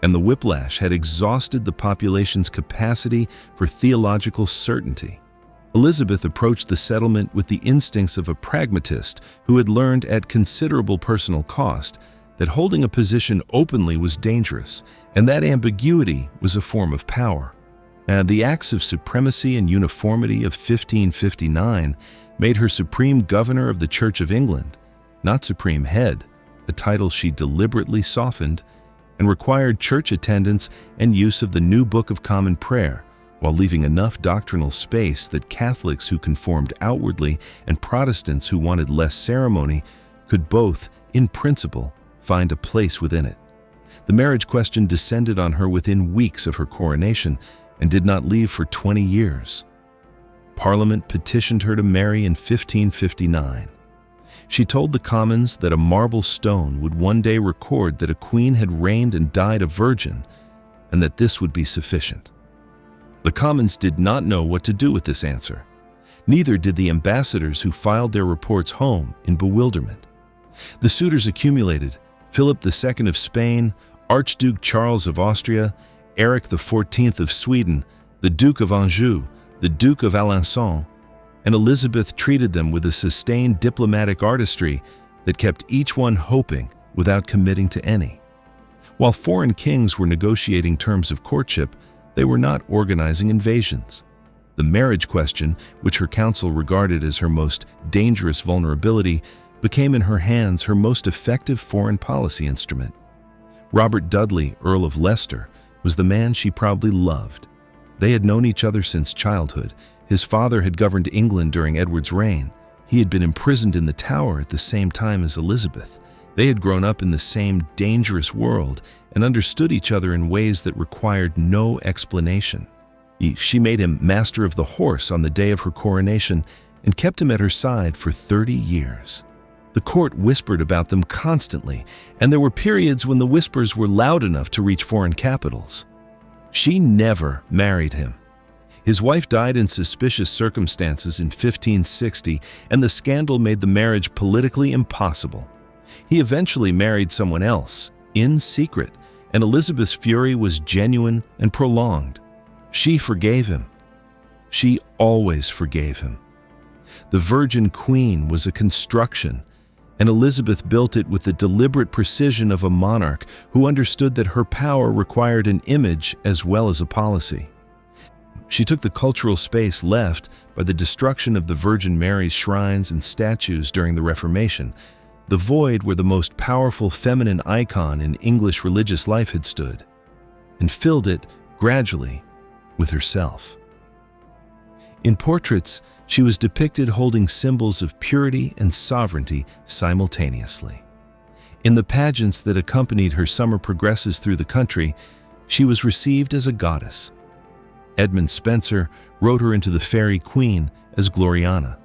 and the whiplash had exhausted the population's capacity for theological certainty. Elizabeth approached the settlement with the instincts of a pragmatist who had learned at considerable personal cost that holding a position openly was dangerous, and that ambiguity was a form of power. The Acts of Supremacy and Uniformity of 1559 made her supreme governor of the Church of England, not supreme head, a title she deliberately softened, and required church attendance and use of the New Book of Common Prayer, while leaving enough doctrinal space that Catholics who conformed outwardly and Protestants who wanted less ceremony could both, in principle, find a place within it. The marriage question descended on her within weeks of her coronation and did not leave for 20 years. Parliament petitioned her to marry in 1559. She told the Commons that a marble stone would one day record that a queen had reigned and died a virgin, and that this would be sufficient. The Commons did not know what to do with this answer. Neither did the ambassadors who filed their reports home in bewilderment. The suitors accumulated: Philip II of Spain, Archduke Charles of Austria, Eric XIV of Sweden, the Duke of Anjou, the Duke of Alençon, and Elizabeth treated them with a sustained diplomatic artistry that kept each one hoping without committing to any. While foreign kings were negotiating terms of courtship, they were not organizing invasions. The marriage question, which her council regarded as her most dangerous vulnerability, became in her hands her most effective foreign policy instrument. Robert Dudley, Earl of Leicester, was the man she probably loved. They had known each other since childhood. His father had governed England during Edward's reign. He had been imprisoned in the Tower at the same time as Elizabeth. They had grown up in the same dangerous world and understood each other in ways that required no explanation. She made him Master of the Horse on the day of her coronation and kept him at her side for 30 years. The court whispered about them constantly, and there were periods when the whispers were loud enough to reach foreign capitals. She never married him. His wife died in suspicious circumstances in 1560, and the scandal made the marriage politically impossible. He eventually married someone else, in secret, and Elizabeth's fury was genuine and prolonged. She forgave him. She always forgave him. The Virgin Queen was a construction, and Elizabeth built it with the deliberate precision of a monarch who understood that her power required an image as well as a policy. She took the cultural space left by the destruction of the Virgin Mary's shrines and statues during the Reformation, the void where the most powerful feminine icon in English religious life had stood, and filled it, gradually, with herself. In portraits, she was depicted holding symbols of purity and sovereignty simultaneously. In the pageants that accompanied her summer progresses through the country, she was received as a goddess. Edmund Spenser wrote her into the Fairy Queen as Gloriana.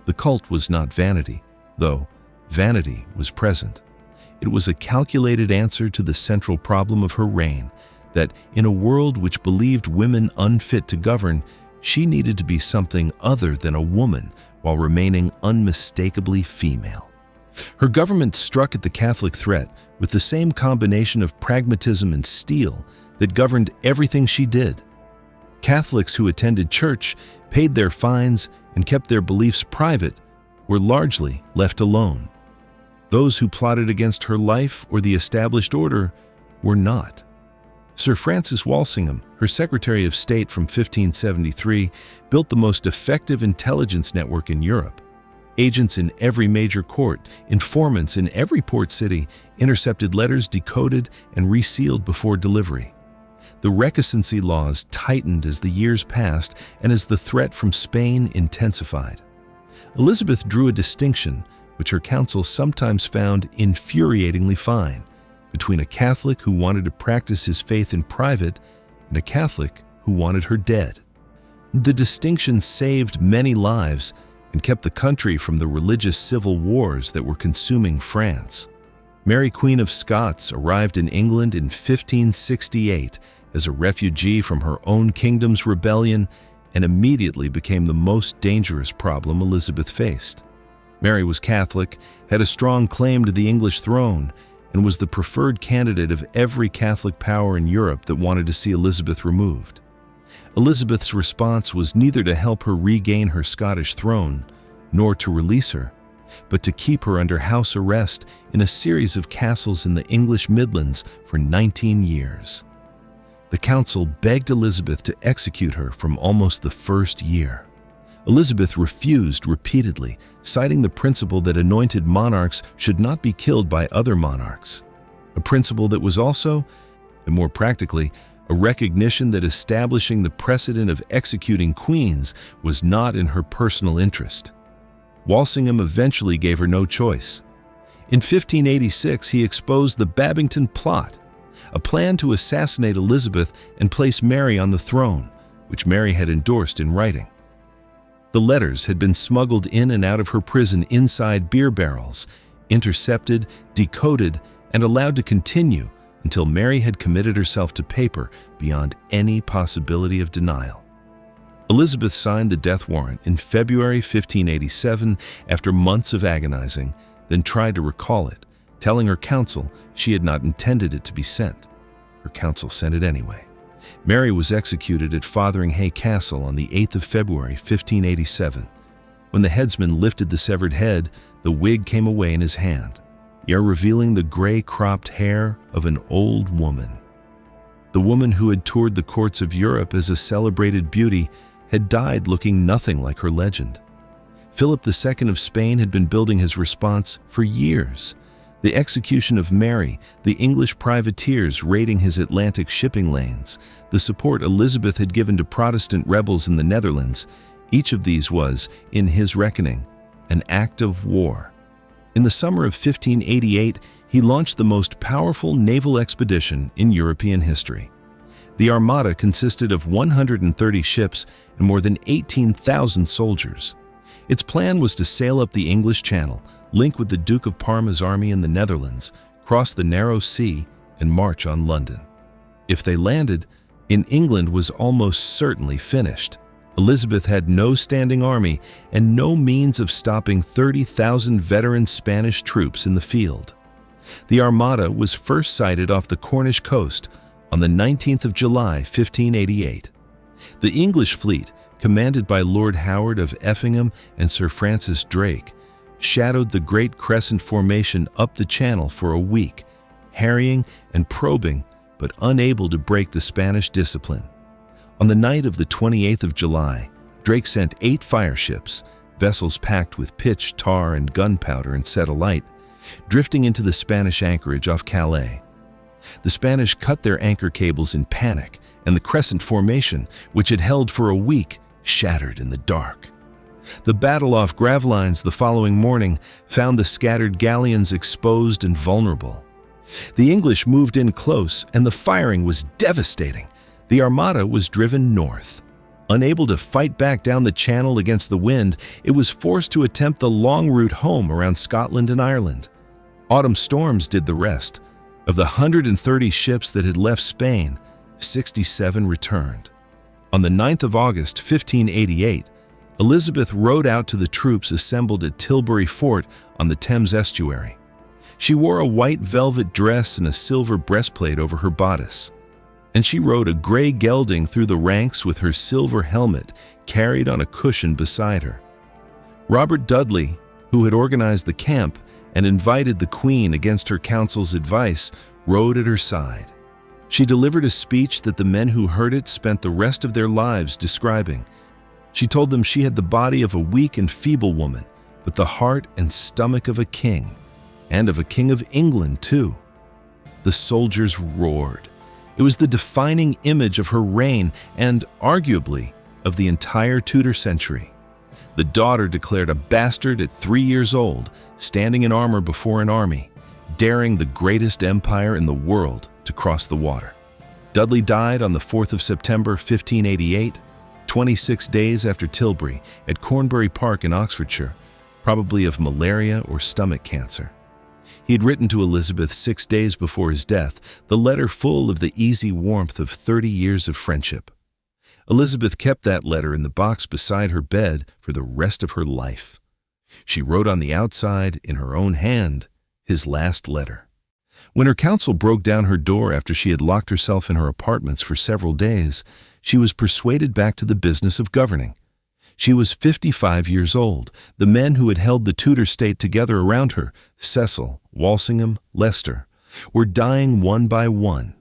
The cult was not vanity, though vanity was present. It was a calculated answer to the central problem of her reign, that in a world which believed women unfit to govern, she needed to be something other than a woman while remaining unmistakably female. Her government struck at the Catholic threat with the same combination of pragmatism and steel that governed everything she did. Catholics who attended church, paid their fines, and kept their beliefs private were largely left alone. Those who plotted against her life or the established order were not. Sir Francis Walsingham, her Secretary of State from 1573, built the most effective intelligence network in Europe. Agents in every major court, informants in every port city, intercepted letters decoded and resealed before delivery. The recusancy laws tightened as the years passed and as the threat from Spain intensified. Elizabeth drew a distinction, which her council sometimes found infuriatingly fine, between a Catholic who wanted to practice his faith in private and a Catholic who wanted her dead. The distinction saved many lives and kept the country from the religious civil wars that were consuming France. Mary, Queen of Scots, arrived in England in 1568 as a refugee from her own kingdom's rebellion and immediately became the most dangerous problem Elizabeth faced. Mary was Catholic, had a strong claim to the English throne, and was the preferred candidate of every Catholic power in Europe that wanted to see Elizabeth removed. Elizabeth's response was neither to help her regain her Scottish throne, nor to release her, but to keep her under house arrest in a series of castles in the English Midlands for 19 years. The council begged Elizabeth to execute her from almost the first year. Elizabeth refused repeatedly, citing the principle that anointed monarchs should not be killed by other monarchs, a principle that was also, and more practically, a recognition that establishing the precedent of executing queens was not in her personal interest. Walsingham eventually gave her no choice. In 1586, he exposed the Babington Plot, a plan to assassinate Elizabeth and place Mary on the throne, which Mary had endorsed in writing. The letters had been smuggled in and out of her prison inside beer barrels, intercepted, decoded, and allowed to continue until Mary had committed herself to paper beyond any possibility of denial. Elizabeth signed the death warrant in February 1587 after months of agonizing, then tried to recall it, telling her council she had not intended it to be sent. Her council sent it anyway. Mary was executed at Fotheringhay Castle on the 8th of February 1587. When the headsman lifted the severed head, the wig came away in his hand. you are revealing the gray-cropped hair of an old woman. The woman who had toured the courts of Europe as a celebrated beauty had died looking nothing like her legend. Philip II of Spain had been building his response for years. The execution of Mary, the English privateers raiding his Atlantic shipping lanes, the support Elizabeth had given to Protestant rebels in the Netherlands, each of these was, in his reckoning, an act of war. In the summer of 1588, he launched the most powerful naval expedition in European history. The armada consisted of 130 ships and more than 18,000 soldiers. Its plan was to sail up the English Channel, link with the Duke of Parma's army in the Netherlands, cross the narrow sea, and march on London. If they landed, England was almost certainly finished. Elizabeth had no standing army and no means of stopping 30,000 veteran Spanish troops in the field. The armada was first sighted off the Cornish coast on the 19th of July, 1588. The English fleet, commanded by Lord Howard of Effingham and Sir Francis Drake, shadowed the Great Crescent Formation up the Channel for a week, harrying and probing, but unable to break the Spanish discipline. On the night of the 28th of July, Drake sent 8 fireships, vessels packed with pitch, tar, and gunpowder, and set alight, drifting into the Spanish anchorage off Calais. The Spanish cut their anchor cables in panic, and the Crescent Formation, which had held for a week, shattered in the dark. The battle off Gravelines the following morning found the scattered galleons exposed and vulnerable. The English moved in close, and the firing was devastating. The armada was driven north. Unable to fight back down the Channel against the wind, it was forced to attempt the long route home around Scotland and Ireland. Autumn storms did the rest. Of the 130 ships that had left Spain, 67 returned. On the 9th of August, 1588, Elizabeth rode out to the troops assembled at Tilbury Fort on the Thames estuary. She wore a white velvet dress and a silver breastplate over her bodice, and she rode a gray gelding through the ranks with her silver helmet carried on a cushion beside her. Robert Dudley, who had organized the camp and invited the Queen against her counsel's advice, rode at her side. She delivered a speech that the men who heard it spent the rest of their lives describing. She told them she had the body of a weak and feeble woman, but the heart and stomach of a king, and of a king of England too. The soldiers roared. It was the defining image of her reign and, arguably, of the entire Tudor century. The daughter declared a bastard at 3 years old, standing in armor before an army, daring the greatest empire in the world to cross the water. Dudley died on the 4th of September, 1588, 26 days after Tilbury, at Cornbury Park in Oxfordshire, probably of malaria or stomach cancer. He had written to Elizabeth 6 days before his death, the letter full of the easy warmth of 30 years of friendship. Elizabeth kept that letter in the box beside her bed for the rest of her life. She wrote on the outside, in her own hand, his last letter. When her council broke down her door after she had locked herself in her apartments for several days, she was persuaded back to the business of governing. She was 55 years old. The men who had held the Tudor state together around her, Cecil, Walsingham, Leicester, were dying one by one,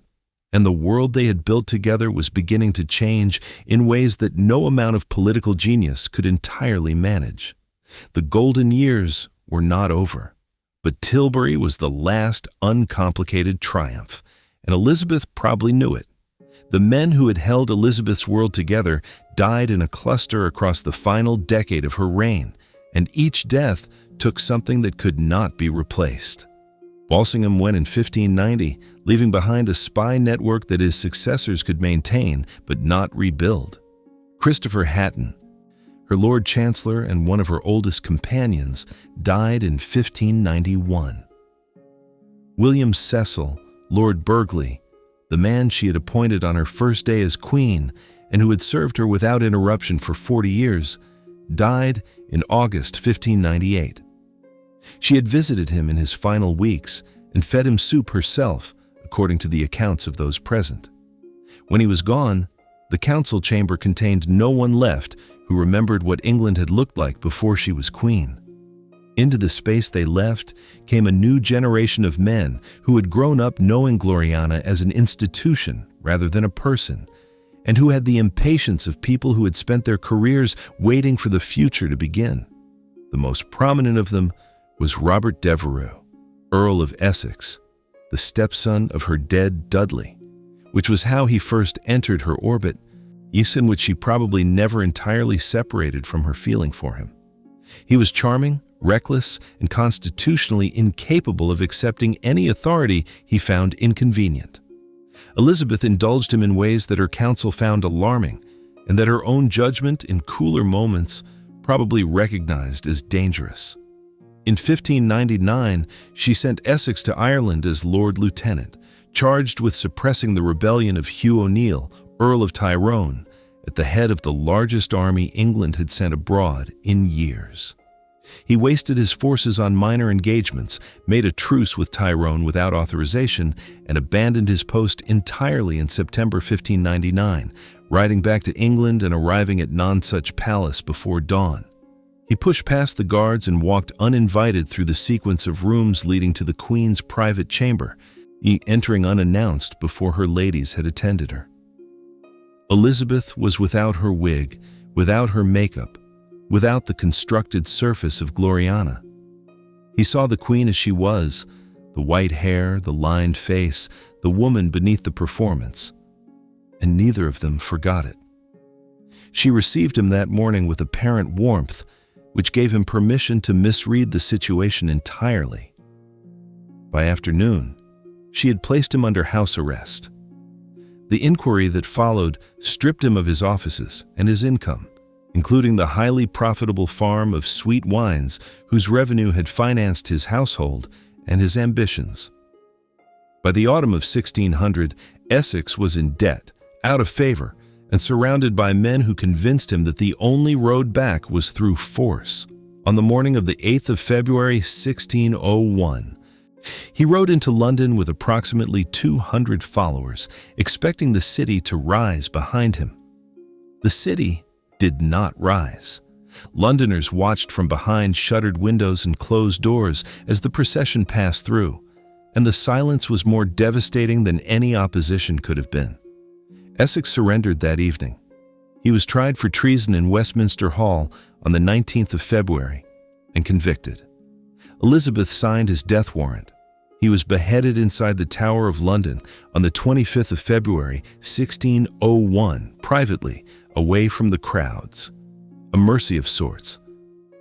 and the world they had built together was beginning to change in ways that no amount of political genius could entirely manage. The golden years were not over, but Tilbury was the last uncomplicated triumph, and Elizabeth probably knew it. The men who had held Elizabeth's world together died in a cluster across the final decade of her reign, and each death took something that could not be replaced. Walsingham went in 1590, leaving behind a spy network that his successors could maintain but not rebuild. Christopher Hatton, her Lord Chancellor and one of her oldest companions, died in 1591. William Cecil, Lord Burghley, the man she had appointed on her first day as queen and who had served her without interruption for 40 years, died in August 1598. She had visited him in his final weeks and fed him soup herself, according to the accounts of those present. When he was gone, the council chamber contained no one left who remembered what England had looked like before she was queen. Into the space they left came a new generation of men who had grown up knowing Gloriana as an institution rather than a person, and who had the impatience of people who had spent their careers waiting for the future to begin. The most prominent of them was Robert Devereux, Earl of Essex, the stepson of her dead Dudley, which was how he first entered her orbit, use in which she probably never entirely separated from her feeling for him. He was charming, reckless, and constitutionally incapable of accepting any authority he found inconvenient. Elizabeth indulged him in ways that her council found alarming, and that her own judgment in cooler moments probably recognized as dangerous. In 1599, she sent Essex to Ireland as Lord Lieutenant, charged with suppressing the rebellion of Hugh O'Neill, Earl of Tyrone, at the head of the largest army England had sent abroad in years. He wasted his forces on minor engagements, made a truce with Tyrone without authorization, and abandoned his post entirely in September 1599, riding back to England and arriving at Nonsuch Palace before dawn. He pushed past the guards and walked uninvited through the sequence of rooms leading to the Queen's private chamber, entering unannounced before her ladies had attended her. Elizabeth was without her wig, without her makeup, without the constructed surface of Gloriana. He saw the Queen as she was, the white hair, the lined face, the woman beneath the performance, and neither of them forgot it. She received him that morning with apparent warmth, which gave him permission to misread the situation entirely. By afternoon, she had placed him under house arrest. The inquiry that followed stripped him of his offices and his income, including the highly profitable farm of sweet wines whose revenue had financed his household and his ambitions. By the autumn of 1600, Essex was in debt, out of favor, and surrounded by men who convinced him that the only road back was through force. On the morning of the 8th of February, 1601, he rode into London with approximately 200 followers, expecting the city to rise behind him. The city did not rise. Londoners watched from behind shuttered windows and closed doors as the procession passed through, and the silence was more devastating than any opposition could have been. Essex surrendered that evening. He was tried for treason in Westminster Hall on the 19th of February and convicted. Elizabeth signed his death warrant. He was beheaded inside the Tower of London on the 25th of February, 1601, privately, away from the crowds. A mercy of sorts,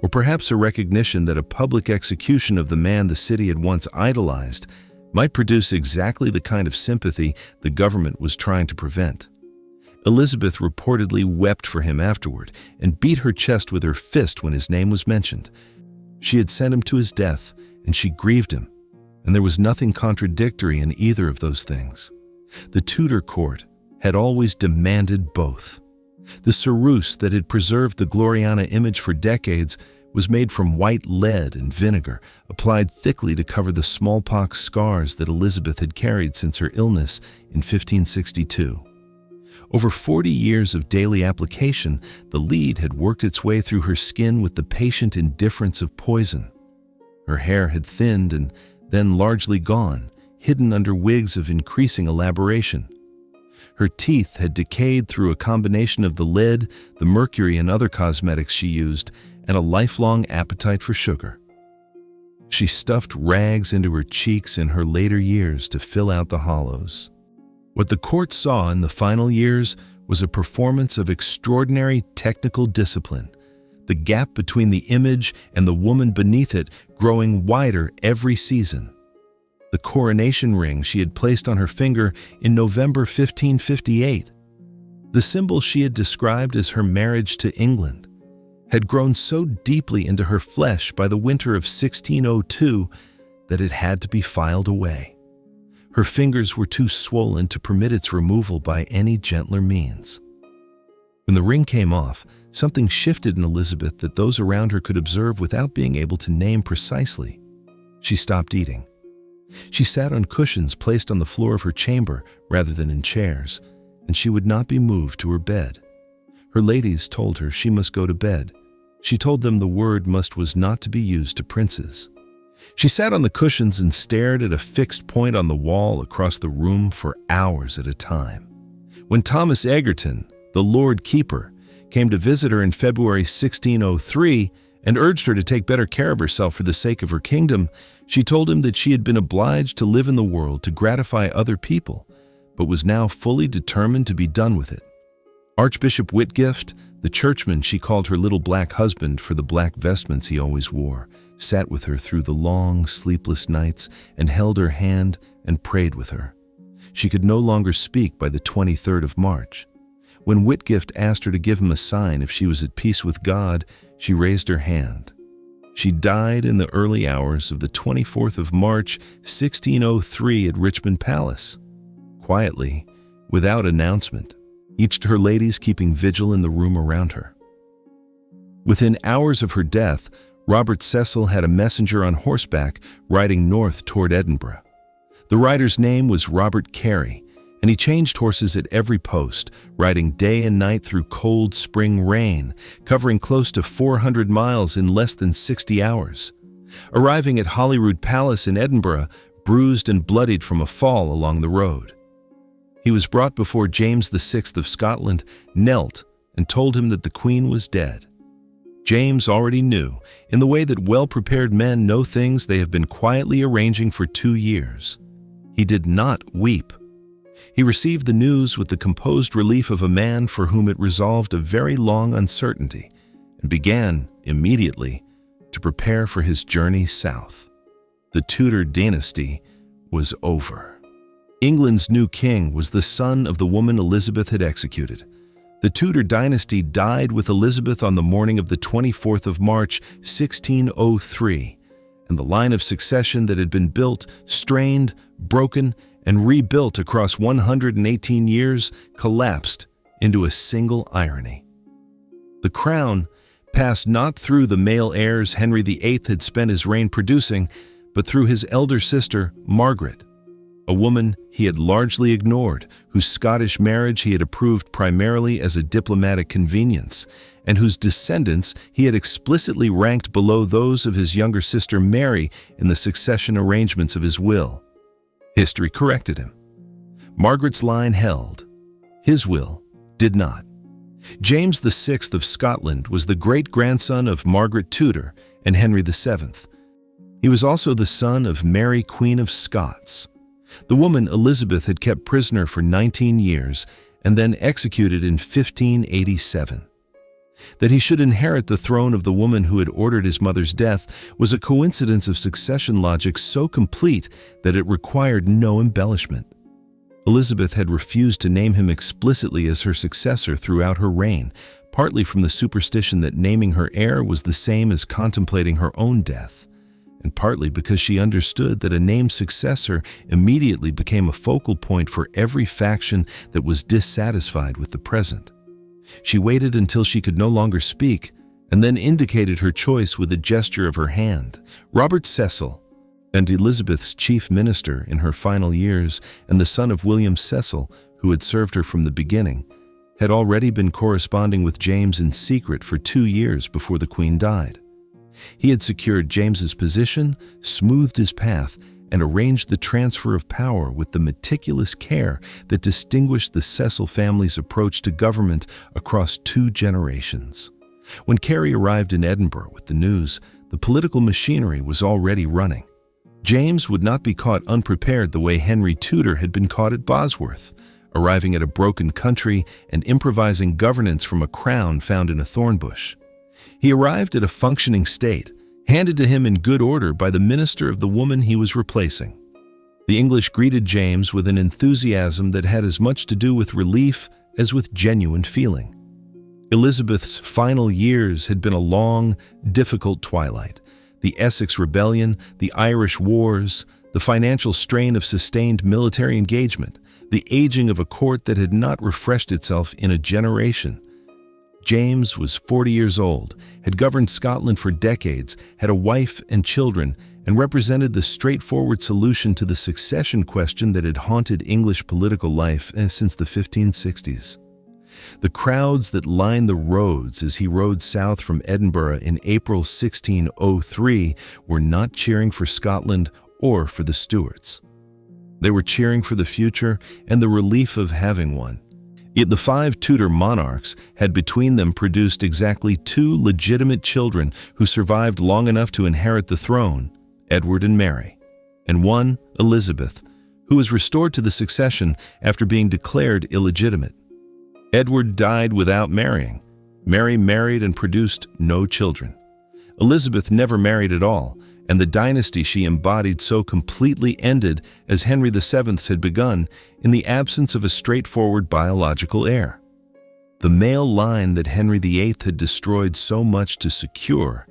or perhaps a recognition that a public execution of the man the city had once idolized might produce exactly the kind of sympathy the government was trying to prevent. Elizabeth reportedly wept for him afterward and beat her chest with her fist when his name was mentioned. She had sent him to his death, and she grieved him, and there was nothing contradictory in either of those things. The Tudor court had always demanded both. The ceruse that had preserved the Gloriana image for decades was made from white lead and vinegar, applied thickly to cover the smallpox scars that Elizabeth had carried since her illness in 1562. Over 40 years of daily application, the lead had worked its way through her skin with the patient indifference of poison. Her hair had thinned and then largely gone, hidden under wigs of increasing elaboration. Her teeth had decayed through a combination of the lead, the mercury, and other cosmetics she used, and a lifelong appetite for sugar. She stuffed rags into her cheeks in her later years to fill out the hollows. What the court saw in the final years was a performance of extraordinary technical discipline, the gap between the image and the woman beneath it growing wider every season. The coronation ring she had placed on her finger in November 1558, the symbol she had described as her marriage to England, had grown so deeply into her flesh by the winter of 1602 that it had to be filed away. Her fingers were too swollen to permit its removal by any gentler means. When the ring came off, something shifted in Elizabeth that those around her could observe without being able to name precisely. She stopped eating. She sat on cushions placed on the floor of her chamber rather than in chairs, and she would not be moved to her bed. Her ladies told her she must go to bed, She told them the word was not to be used to princes. She sat on the cushions and stared at a fixed point on the wall across the room for hours at a time. When Thomas Egerton, the Lord Keeper, came to visit her in February 1603 and urged her to take better care of herself for the sake of her kingdom, she told him that she had been obliged to live in the world to gratify other people, but was now fully determined to be done with it. Archbishop Whitgift, the churchman she called her little black husband for the black vestments he always wore, sat with her through the long, sleepless nights and held her hand and prayed with her. She could no longer speak by the 23rd of March. When Whitgift asked her to give him a sign if she was at peace with God, she raised her hand. She died in the early hours of the 24th of March, 1603 at Richmond Palace, quietly, without announcement, each of her ladies keeping vigil in the room around her. Within hours of her death, Robert Cecil had a messenger on horseback riding north toward Edinburgh. The rider's name was Robert Carey, and he changed horses at every post, riding day and night through cold spring rain, covering close to 400 miles in less than 60 hours. Arriving at Holyrood Palace in Edinburgh, bruised and bloodied from a fall along the road. He was brought before James VI of Scotland, knelt, and told him that the Queen was dead. James already knew, in the way that well-prepared men know things they have been quietly arranging for 2 years. He did not weep. He received the news with the composed relief of a man for whom it resolved a very long uncertainty, and began, immediately, to prepare for his journey south. The Tudor dynasty was over. England's new king was the son of the woman Elizabeth had executed. The Tudor dynasty died with Elizabeth on the morning of the 24th of March, 1603, and the line of succession that had been built, strained, broken, and rebuilt across 118 years collapsed into a single irony. The crown passed not through the male heirs Henry VIII had spent his reign producing, but through his elder sister, Margaret, a woman he had largely ignored, whose Scottish marriage he had approved primarily as a diplomatic convenience, and whose descendants he had explicitly ranked below those of his younger sister Mary in the succession arrangements of his will. History corrected him. Margaret's line held. His will did not. James VI of Scotland was the great-grandson of Margaret Tudor and Henry VII. He was also the son of Mary, Queen of Scots. The woman Elizabeth had kept prisoner for 19 years and then executed in 1587. That he should inherit the throne of the woman who had ordered his mother's death was a coincidence of succession logic so complete that it required no embellishment. Elizabeth had refused to name him explicitly as her successor throughout her reign, partly from the superstition that naming her heir was the same as contemplating her own death, and partly because she understood that a named successor immediately became a focal point for every faction that was dissatisfied with the present. She waited until she could no longer speak, and then indicated her choice with a gesture of her hand. Robert Cecil, and Elizabeth's chief minister in her final years, and the son of William Cecil, who had served her from the beginning, had already been corresponding with James in secret for 2 years before the Queen died. He had secured James's position, smoothed his path, and arranged the transfer of power with the meticulous care that distinguished the Cecil family's approach to government across 2 generations. When Carey arrived in Edinburgh with the news, the political machinery was already running. James would not be caught unprepared the way Henry Tudor had been caught at Bosworth, arriving at a broken country and improvising governance from a crown found in a thorn bush. He arrived at a functioning state, handed to him in good order by the minister of the woman he was replacing. The English greeted James with an enthusiasm that had as much to do with relief as with genuine feeling. Elizabeth's final years had been a long, difficult twilight. The Essex Rebellion, the Irish Wars, the financial strain of sustained military engagement, the aging of a court that had not refreshed itself in a generation. James was 40 years old, had governed Scotland for decades, had a wife and children, and represented the straightforward solution to the succession question that had haunted English political life since the 1560s. The crowds that lined the roads as he rode south from Edinburgh in April 1603 were not cheering for Scotland or for the Stuarts. They were cheering for the future and the relief of having one. Yet the 5 Tudor monarchs had between them produced exactly 2 legitimate children who survived long enough to inherit the throne, Edward and Mary, and one, Elizabeth, who was restored to the succession after being declared illegitimate. Edward died without marrying. Mary married and produced no children. Elizabeth never married at all, and the dynasty she embodied so completely ended as Henry VII's had begun in the absence of a straightforward biological heir. The male line that Henry VIII had destroyed so much to secure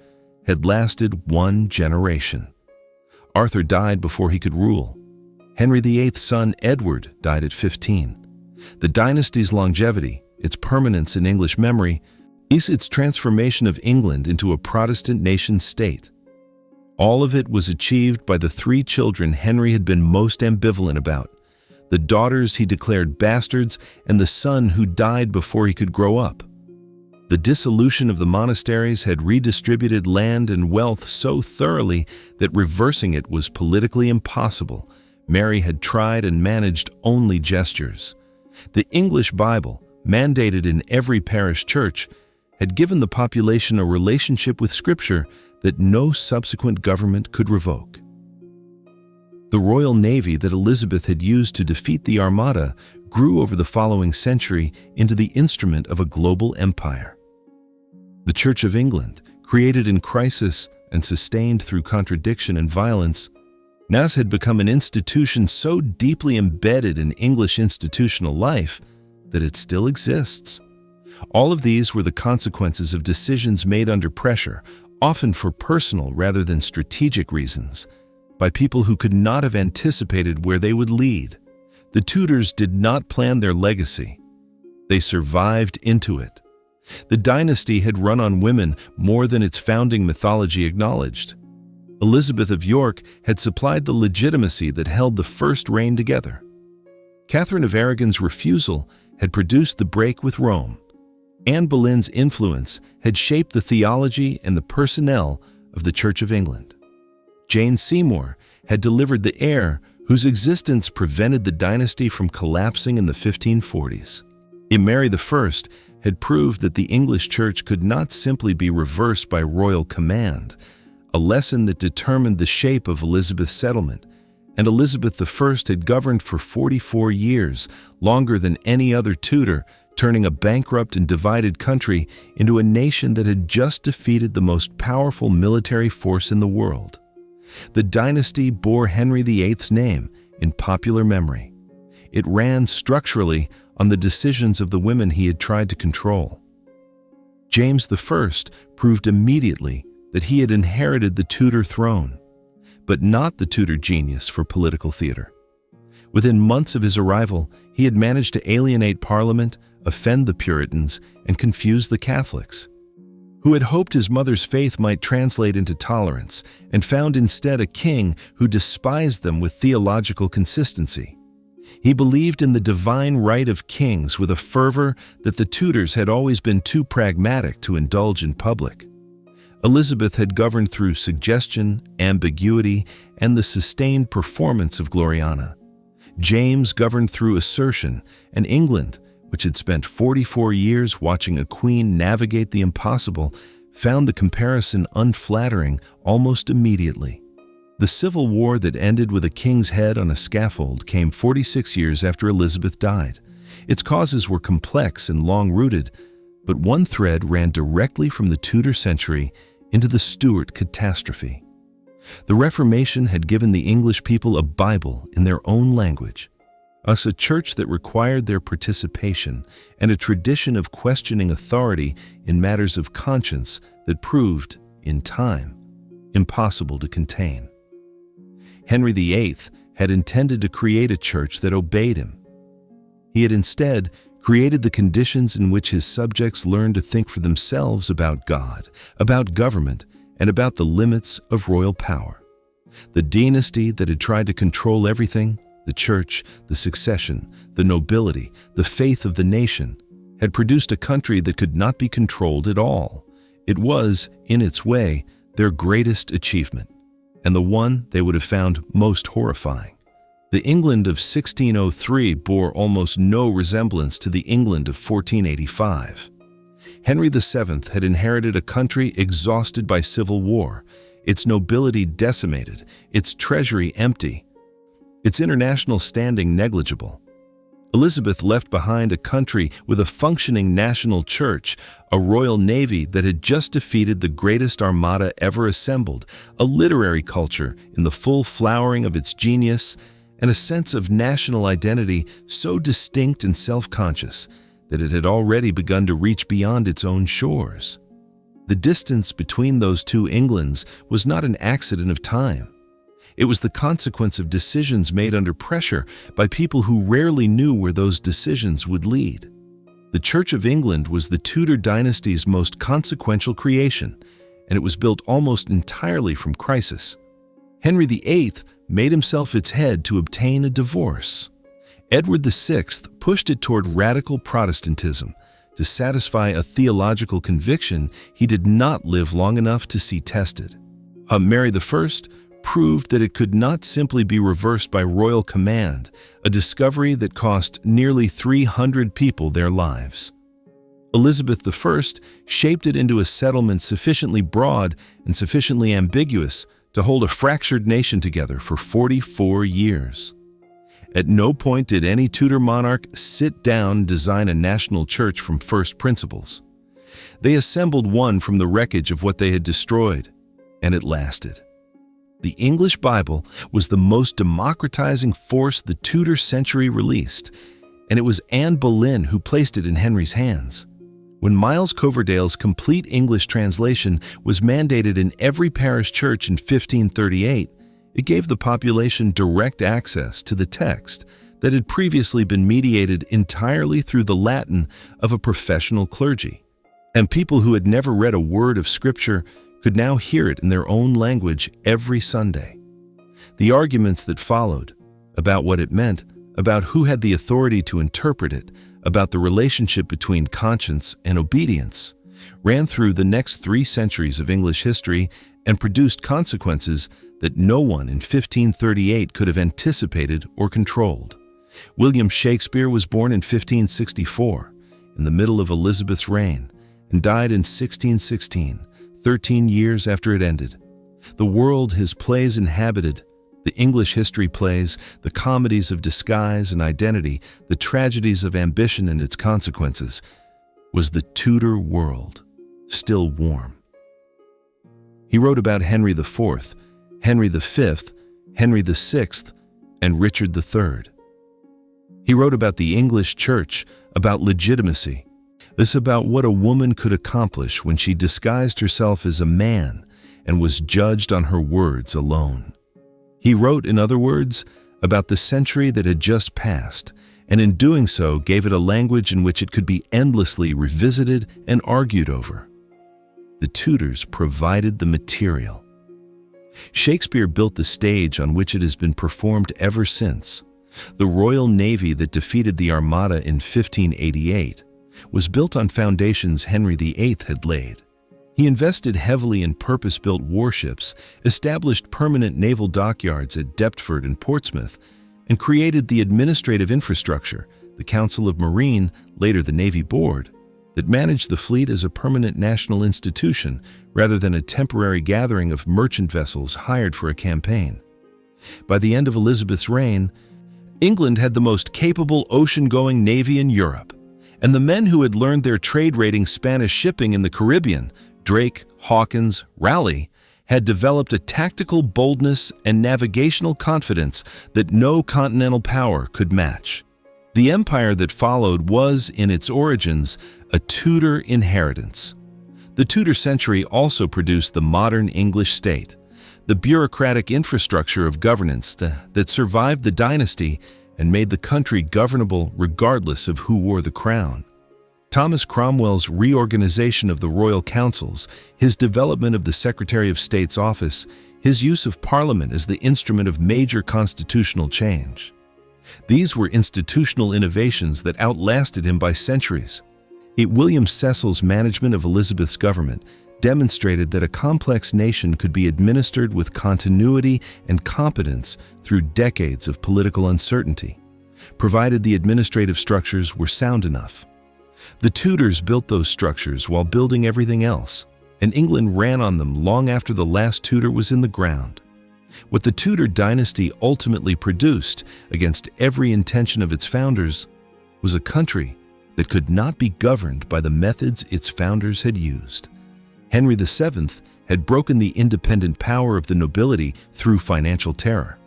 had lasted 1 generation. Arthur died before he could rule. Henry VIII's son Edward died at 15. The dynasty's longevity, its permanence in English memory, is its transformation of England into a Protestant nation-state. All of it was achieved by the 3 children Henry had been most ambivalent about, the daughters he declared bastards and the son who died before he could grow up. The dissolution of the monasteries had redistributed land and wealth so thoroughly that reversing it was politically impossible. Mary had tried and managed only gestures. The English Bible, mandated in every parish church, had given the population a relationship with Scripture that no subsequent government could revoke. The Royal Navy that Elizabeth had used to defeat the Armada grew over the following century into the instrument of a global empire. The Church of England, created in crisis and sustained through contradiction and violence, now had become an institution so deeply embedded in English institutional life that it still exists. All of these were the consequences of decisions made under pressure, often for personal rather than strategic reasons, by people who could not have anticipated where they would lead. The Tudors did not plan their legacy. They survived into it. The dynasty had run on women more than its founding mythology acknowledged. Elizabeth of York had supplied the legitimacy that held the first reign together. Catherine of Aragon's refusal had produced the break with Rome. Anne Boleyn's influence had shaped the theology and the personnel of the Church of England. Jane Seymour had delivered the heir whose existence prevented the dynasty from collapsing in the 1540s. Mary I had proved that the English Church could not simply be reversed by royal command, a lesson that determined the shape of Elizabeth's settlement, and Elizabeth I had governed for 44 years, longer than any other Tudor, turning a bankrupt and divided country into a nation that had just defeated the most powerful military force in the world. The dynasty bore Henry VIII's name in popular memory. It ran structurally on the decisions of the women he had tried to control. James I proved immediately that he had inherited the Tudor throne, but not the Tudor genius for political theater. Within months of his arrival, he had managed to alienate Parliament, offend the Puritans, and confuse the Catholics, who had hoped his mother's faith might translate into tolerance, and found instead a king who despised them with theological consistency. He believed in the divine right of kings with a fervor that the Tudors had always been too pragmatic to indulge in public. Elizabeth had governed through suggestion, ambiguity, and the sustained performance of Gloriana. James governed through assertion, and England, which had spent 44 years watching a queen navigate the impossible, found the comparison unflattering almost immediately. The civil war that ended with a king's head on a scaffold came 46 years after Elizabeth died. Its causes were complex and long-rooted, but one thread ran directly from the Tudor century into the Stuart catastrophe. The Reformation had given the English people a Bible in their own language, us a church that required their participation, and a tradition of questioning authority in matters of conscience that proved, in time, impossible to contain. Henry VIII had intended to create a church that obeyed him. He had instead created the conditions in which his subjects learned to think for themselves about God, about government, and about the limits of royal power. The dynasty that had tried to control everything, the church, the succession, the nobility, the faith of the nation, had produced a country that could not be controlled at all. It was, in its way, their greatest achievement, and the one they would have found most horrifying. The England of 1603 bore almost no resemblance to the England of 1485. Henry VII had inherited a country exhausted by civil war, its nobility decimated, its treasury empty, its international standing negligible. Elizabeth left behind a country with a functioning national church, a royal navy that had just defeated the greatest armada ever assembled, a literary culture in the full flowering of its genius, and a sense of national identity so distinct and self-conscious that it had already begun to reach beyond its own shores. The distance between those two Englands was not an accident of time. It was the consequence of decisions made under pressure by people who rarely knew where those decisions would lead. The Church of England was the Tudor dynasty's most consequential creation, and it was built almost entirely from crisis. Henry VIII made himself its head to obtain a divorce. Edward VI pushed it toward radical Protestantism to satisfy a theological conviction he did not live long enough to see tested. Mary I proved that it could not simply be reversed by royal command, a discovery that cost nearly 300 people their lives. Elizabeth I shaped it into a settlement sufficiently broad and sufficiently ambiguous to hold a fractured nation together for 44 years. At no point did any Tudor monarch sit down and design a national church from first principles. They assembled one from the wreckage of what they had destroyed, and it lasted. The English Bible was the most democratizing force the Tudor century released, and it was Anne Boleyn who placed it in Henry's hands. When Miles Coverdale's complete English translation was mandated in every parish church in 1538, it gave the population direct access to the text that had previously been mediated entirely through the Latin of a professional clergy. And people who had never read a word of Scripture could now hear it in their own language every Sunday. The arguments that followed, about what it meant, about who had the authority to interpret it, about the relationship between conscience and obedience, ran through the next 3 centuries of English history and produced consequences that no one in 1538 could have anticipated or controlled. William Shakespeare was born in 1564, in the middle of Elizabeth's reign, and died in 1616, 13 years after it ended. The world his plays inhabited, the English history plays, the comedies of disguise and identity, the tragedies of ambition and its consequences, was the Tudor world, still warm. He wrote about Henry IV, Henry V, Henry VI, and Richard III. He wrote about the English Church, about legitimacy. This about what a woman could accomplish when she disguised herself as a man and was judged on her words alone. He wrote, in other words, about the century that had just passed, and in doing so gave it a language in which it could be endlessly revisited and argued over. The Tudors provided the material. Shakespeare built the stage on which it has been performed ever since. The Royal Navy that defeated the Armada in 1588 was built on foundations Henry VIII had laid. He invested heavily in purpose-built warships, established permanent naval dockyards at Deptford and Portsmouth, and created the administrative infrastructure, the Council of Marine, later the Navy Board, that managed the fleet as a permanent national institution rather than a temporary gathering of merchant vessels hired for a campaign. By the end of Elizabeth's reign, England had the most capable ocean-going navy in Europe, and the men who had learned their trade-raiding Spanish shipping in the Caribbean, Drake, Hawkins, Raleigh, had developed a tactical boldness and navigational confidence that no continental power could match. The empire that followed was, in its origins, a Tudor inheritance. The Tudor century also produced the modern English state, the bureaucratic infrastructure of governance that survived the dynasty and made the country governable regardless of who wore the crown. Thomas Cromwell's reorganization of the royal councils, his development of the Secretary of State's office, his use of Parliament as the instrument of major constitutional change. These were institutional innovations that outlasted him by centuries. William Cecil's management of Elizabeth's government demonstrated that a complex nation could be administered with continuity and competence through decades of political uncertainty, provided the administrative structures were sound enough. The Tudors built those structures while building everything else, and England ran on them long after the last Tudor was in the ground. What the Tudor dynasty ultimately produced, against every intention of its founders, was a country that could not be governed by the methods its founders had used. Henry VII had broken the independent power of the nobility through financial terror.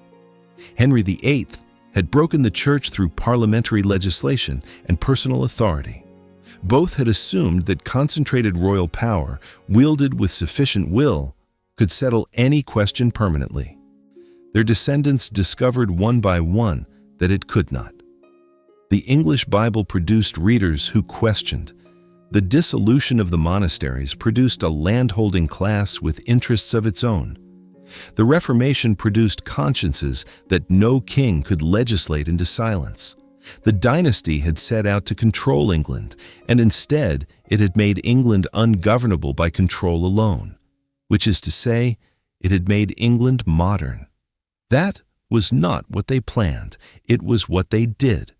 Henry VIII had broken the church through parliamentary legislation and personal authority. Both had assumed that concentrated royal power, wielded with sufficient will, could settle any question permanently. Their descendants discovered one by one that it could not. The English Bible produced readers who questioned. The dissolution of the monasteries produced a landholding class with interests of its own. The Reformation produced consciences that no king could legislate into silence. The dynasty had set out to control England, and instead it had made England ungovernable by control alone, which is to say, it had made England modern. That was not what they planned, it was what they did.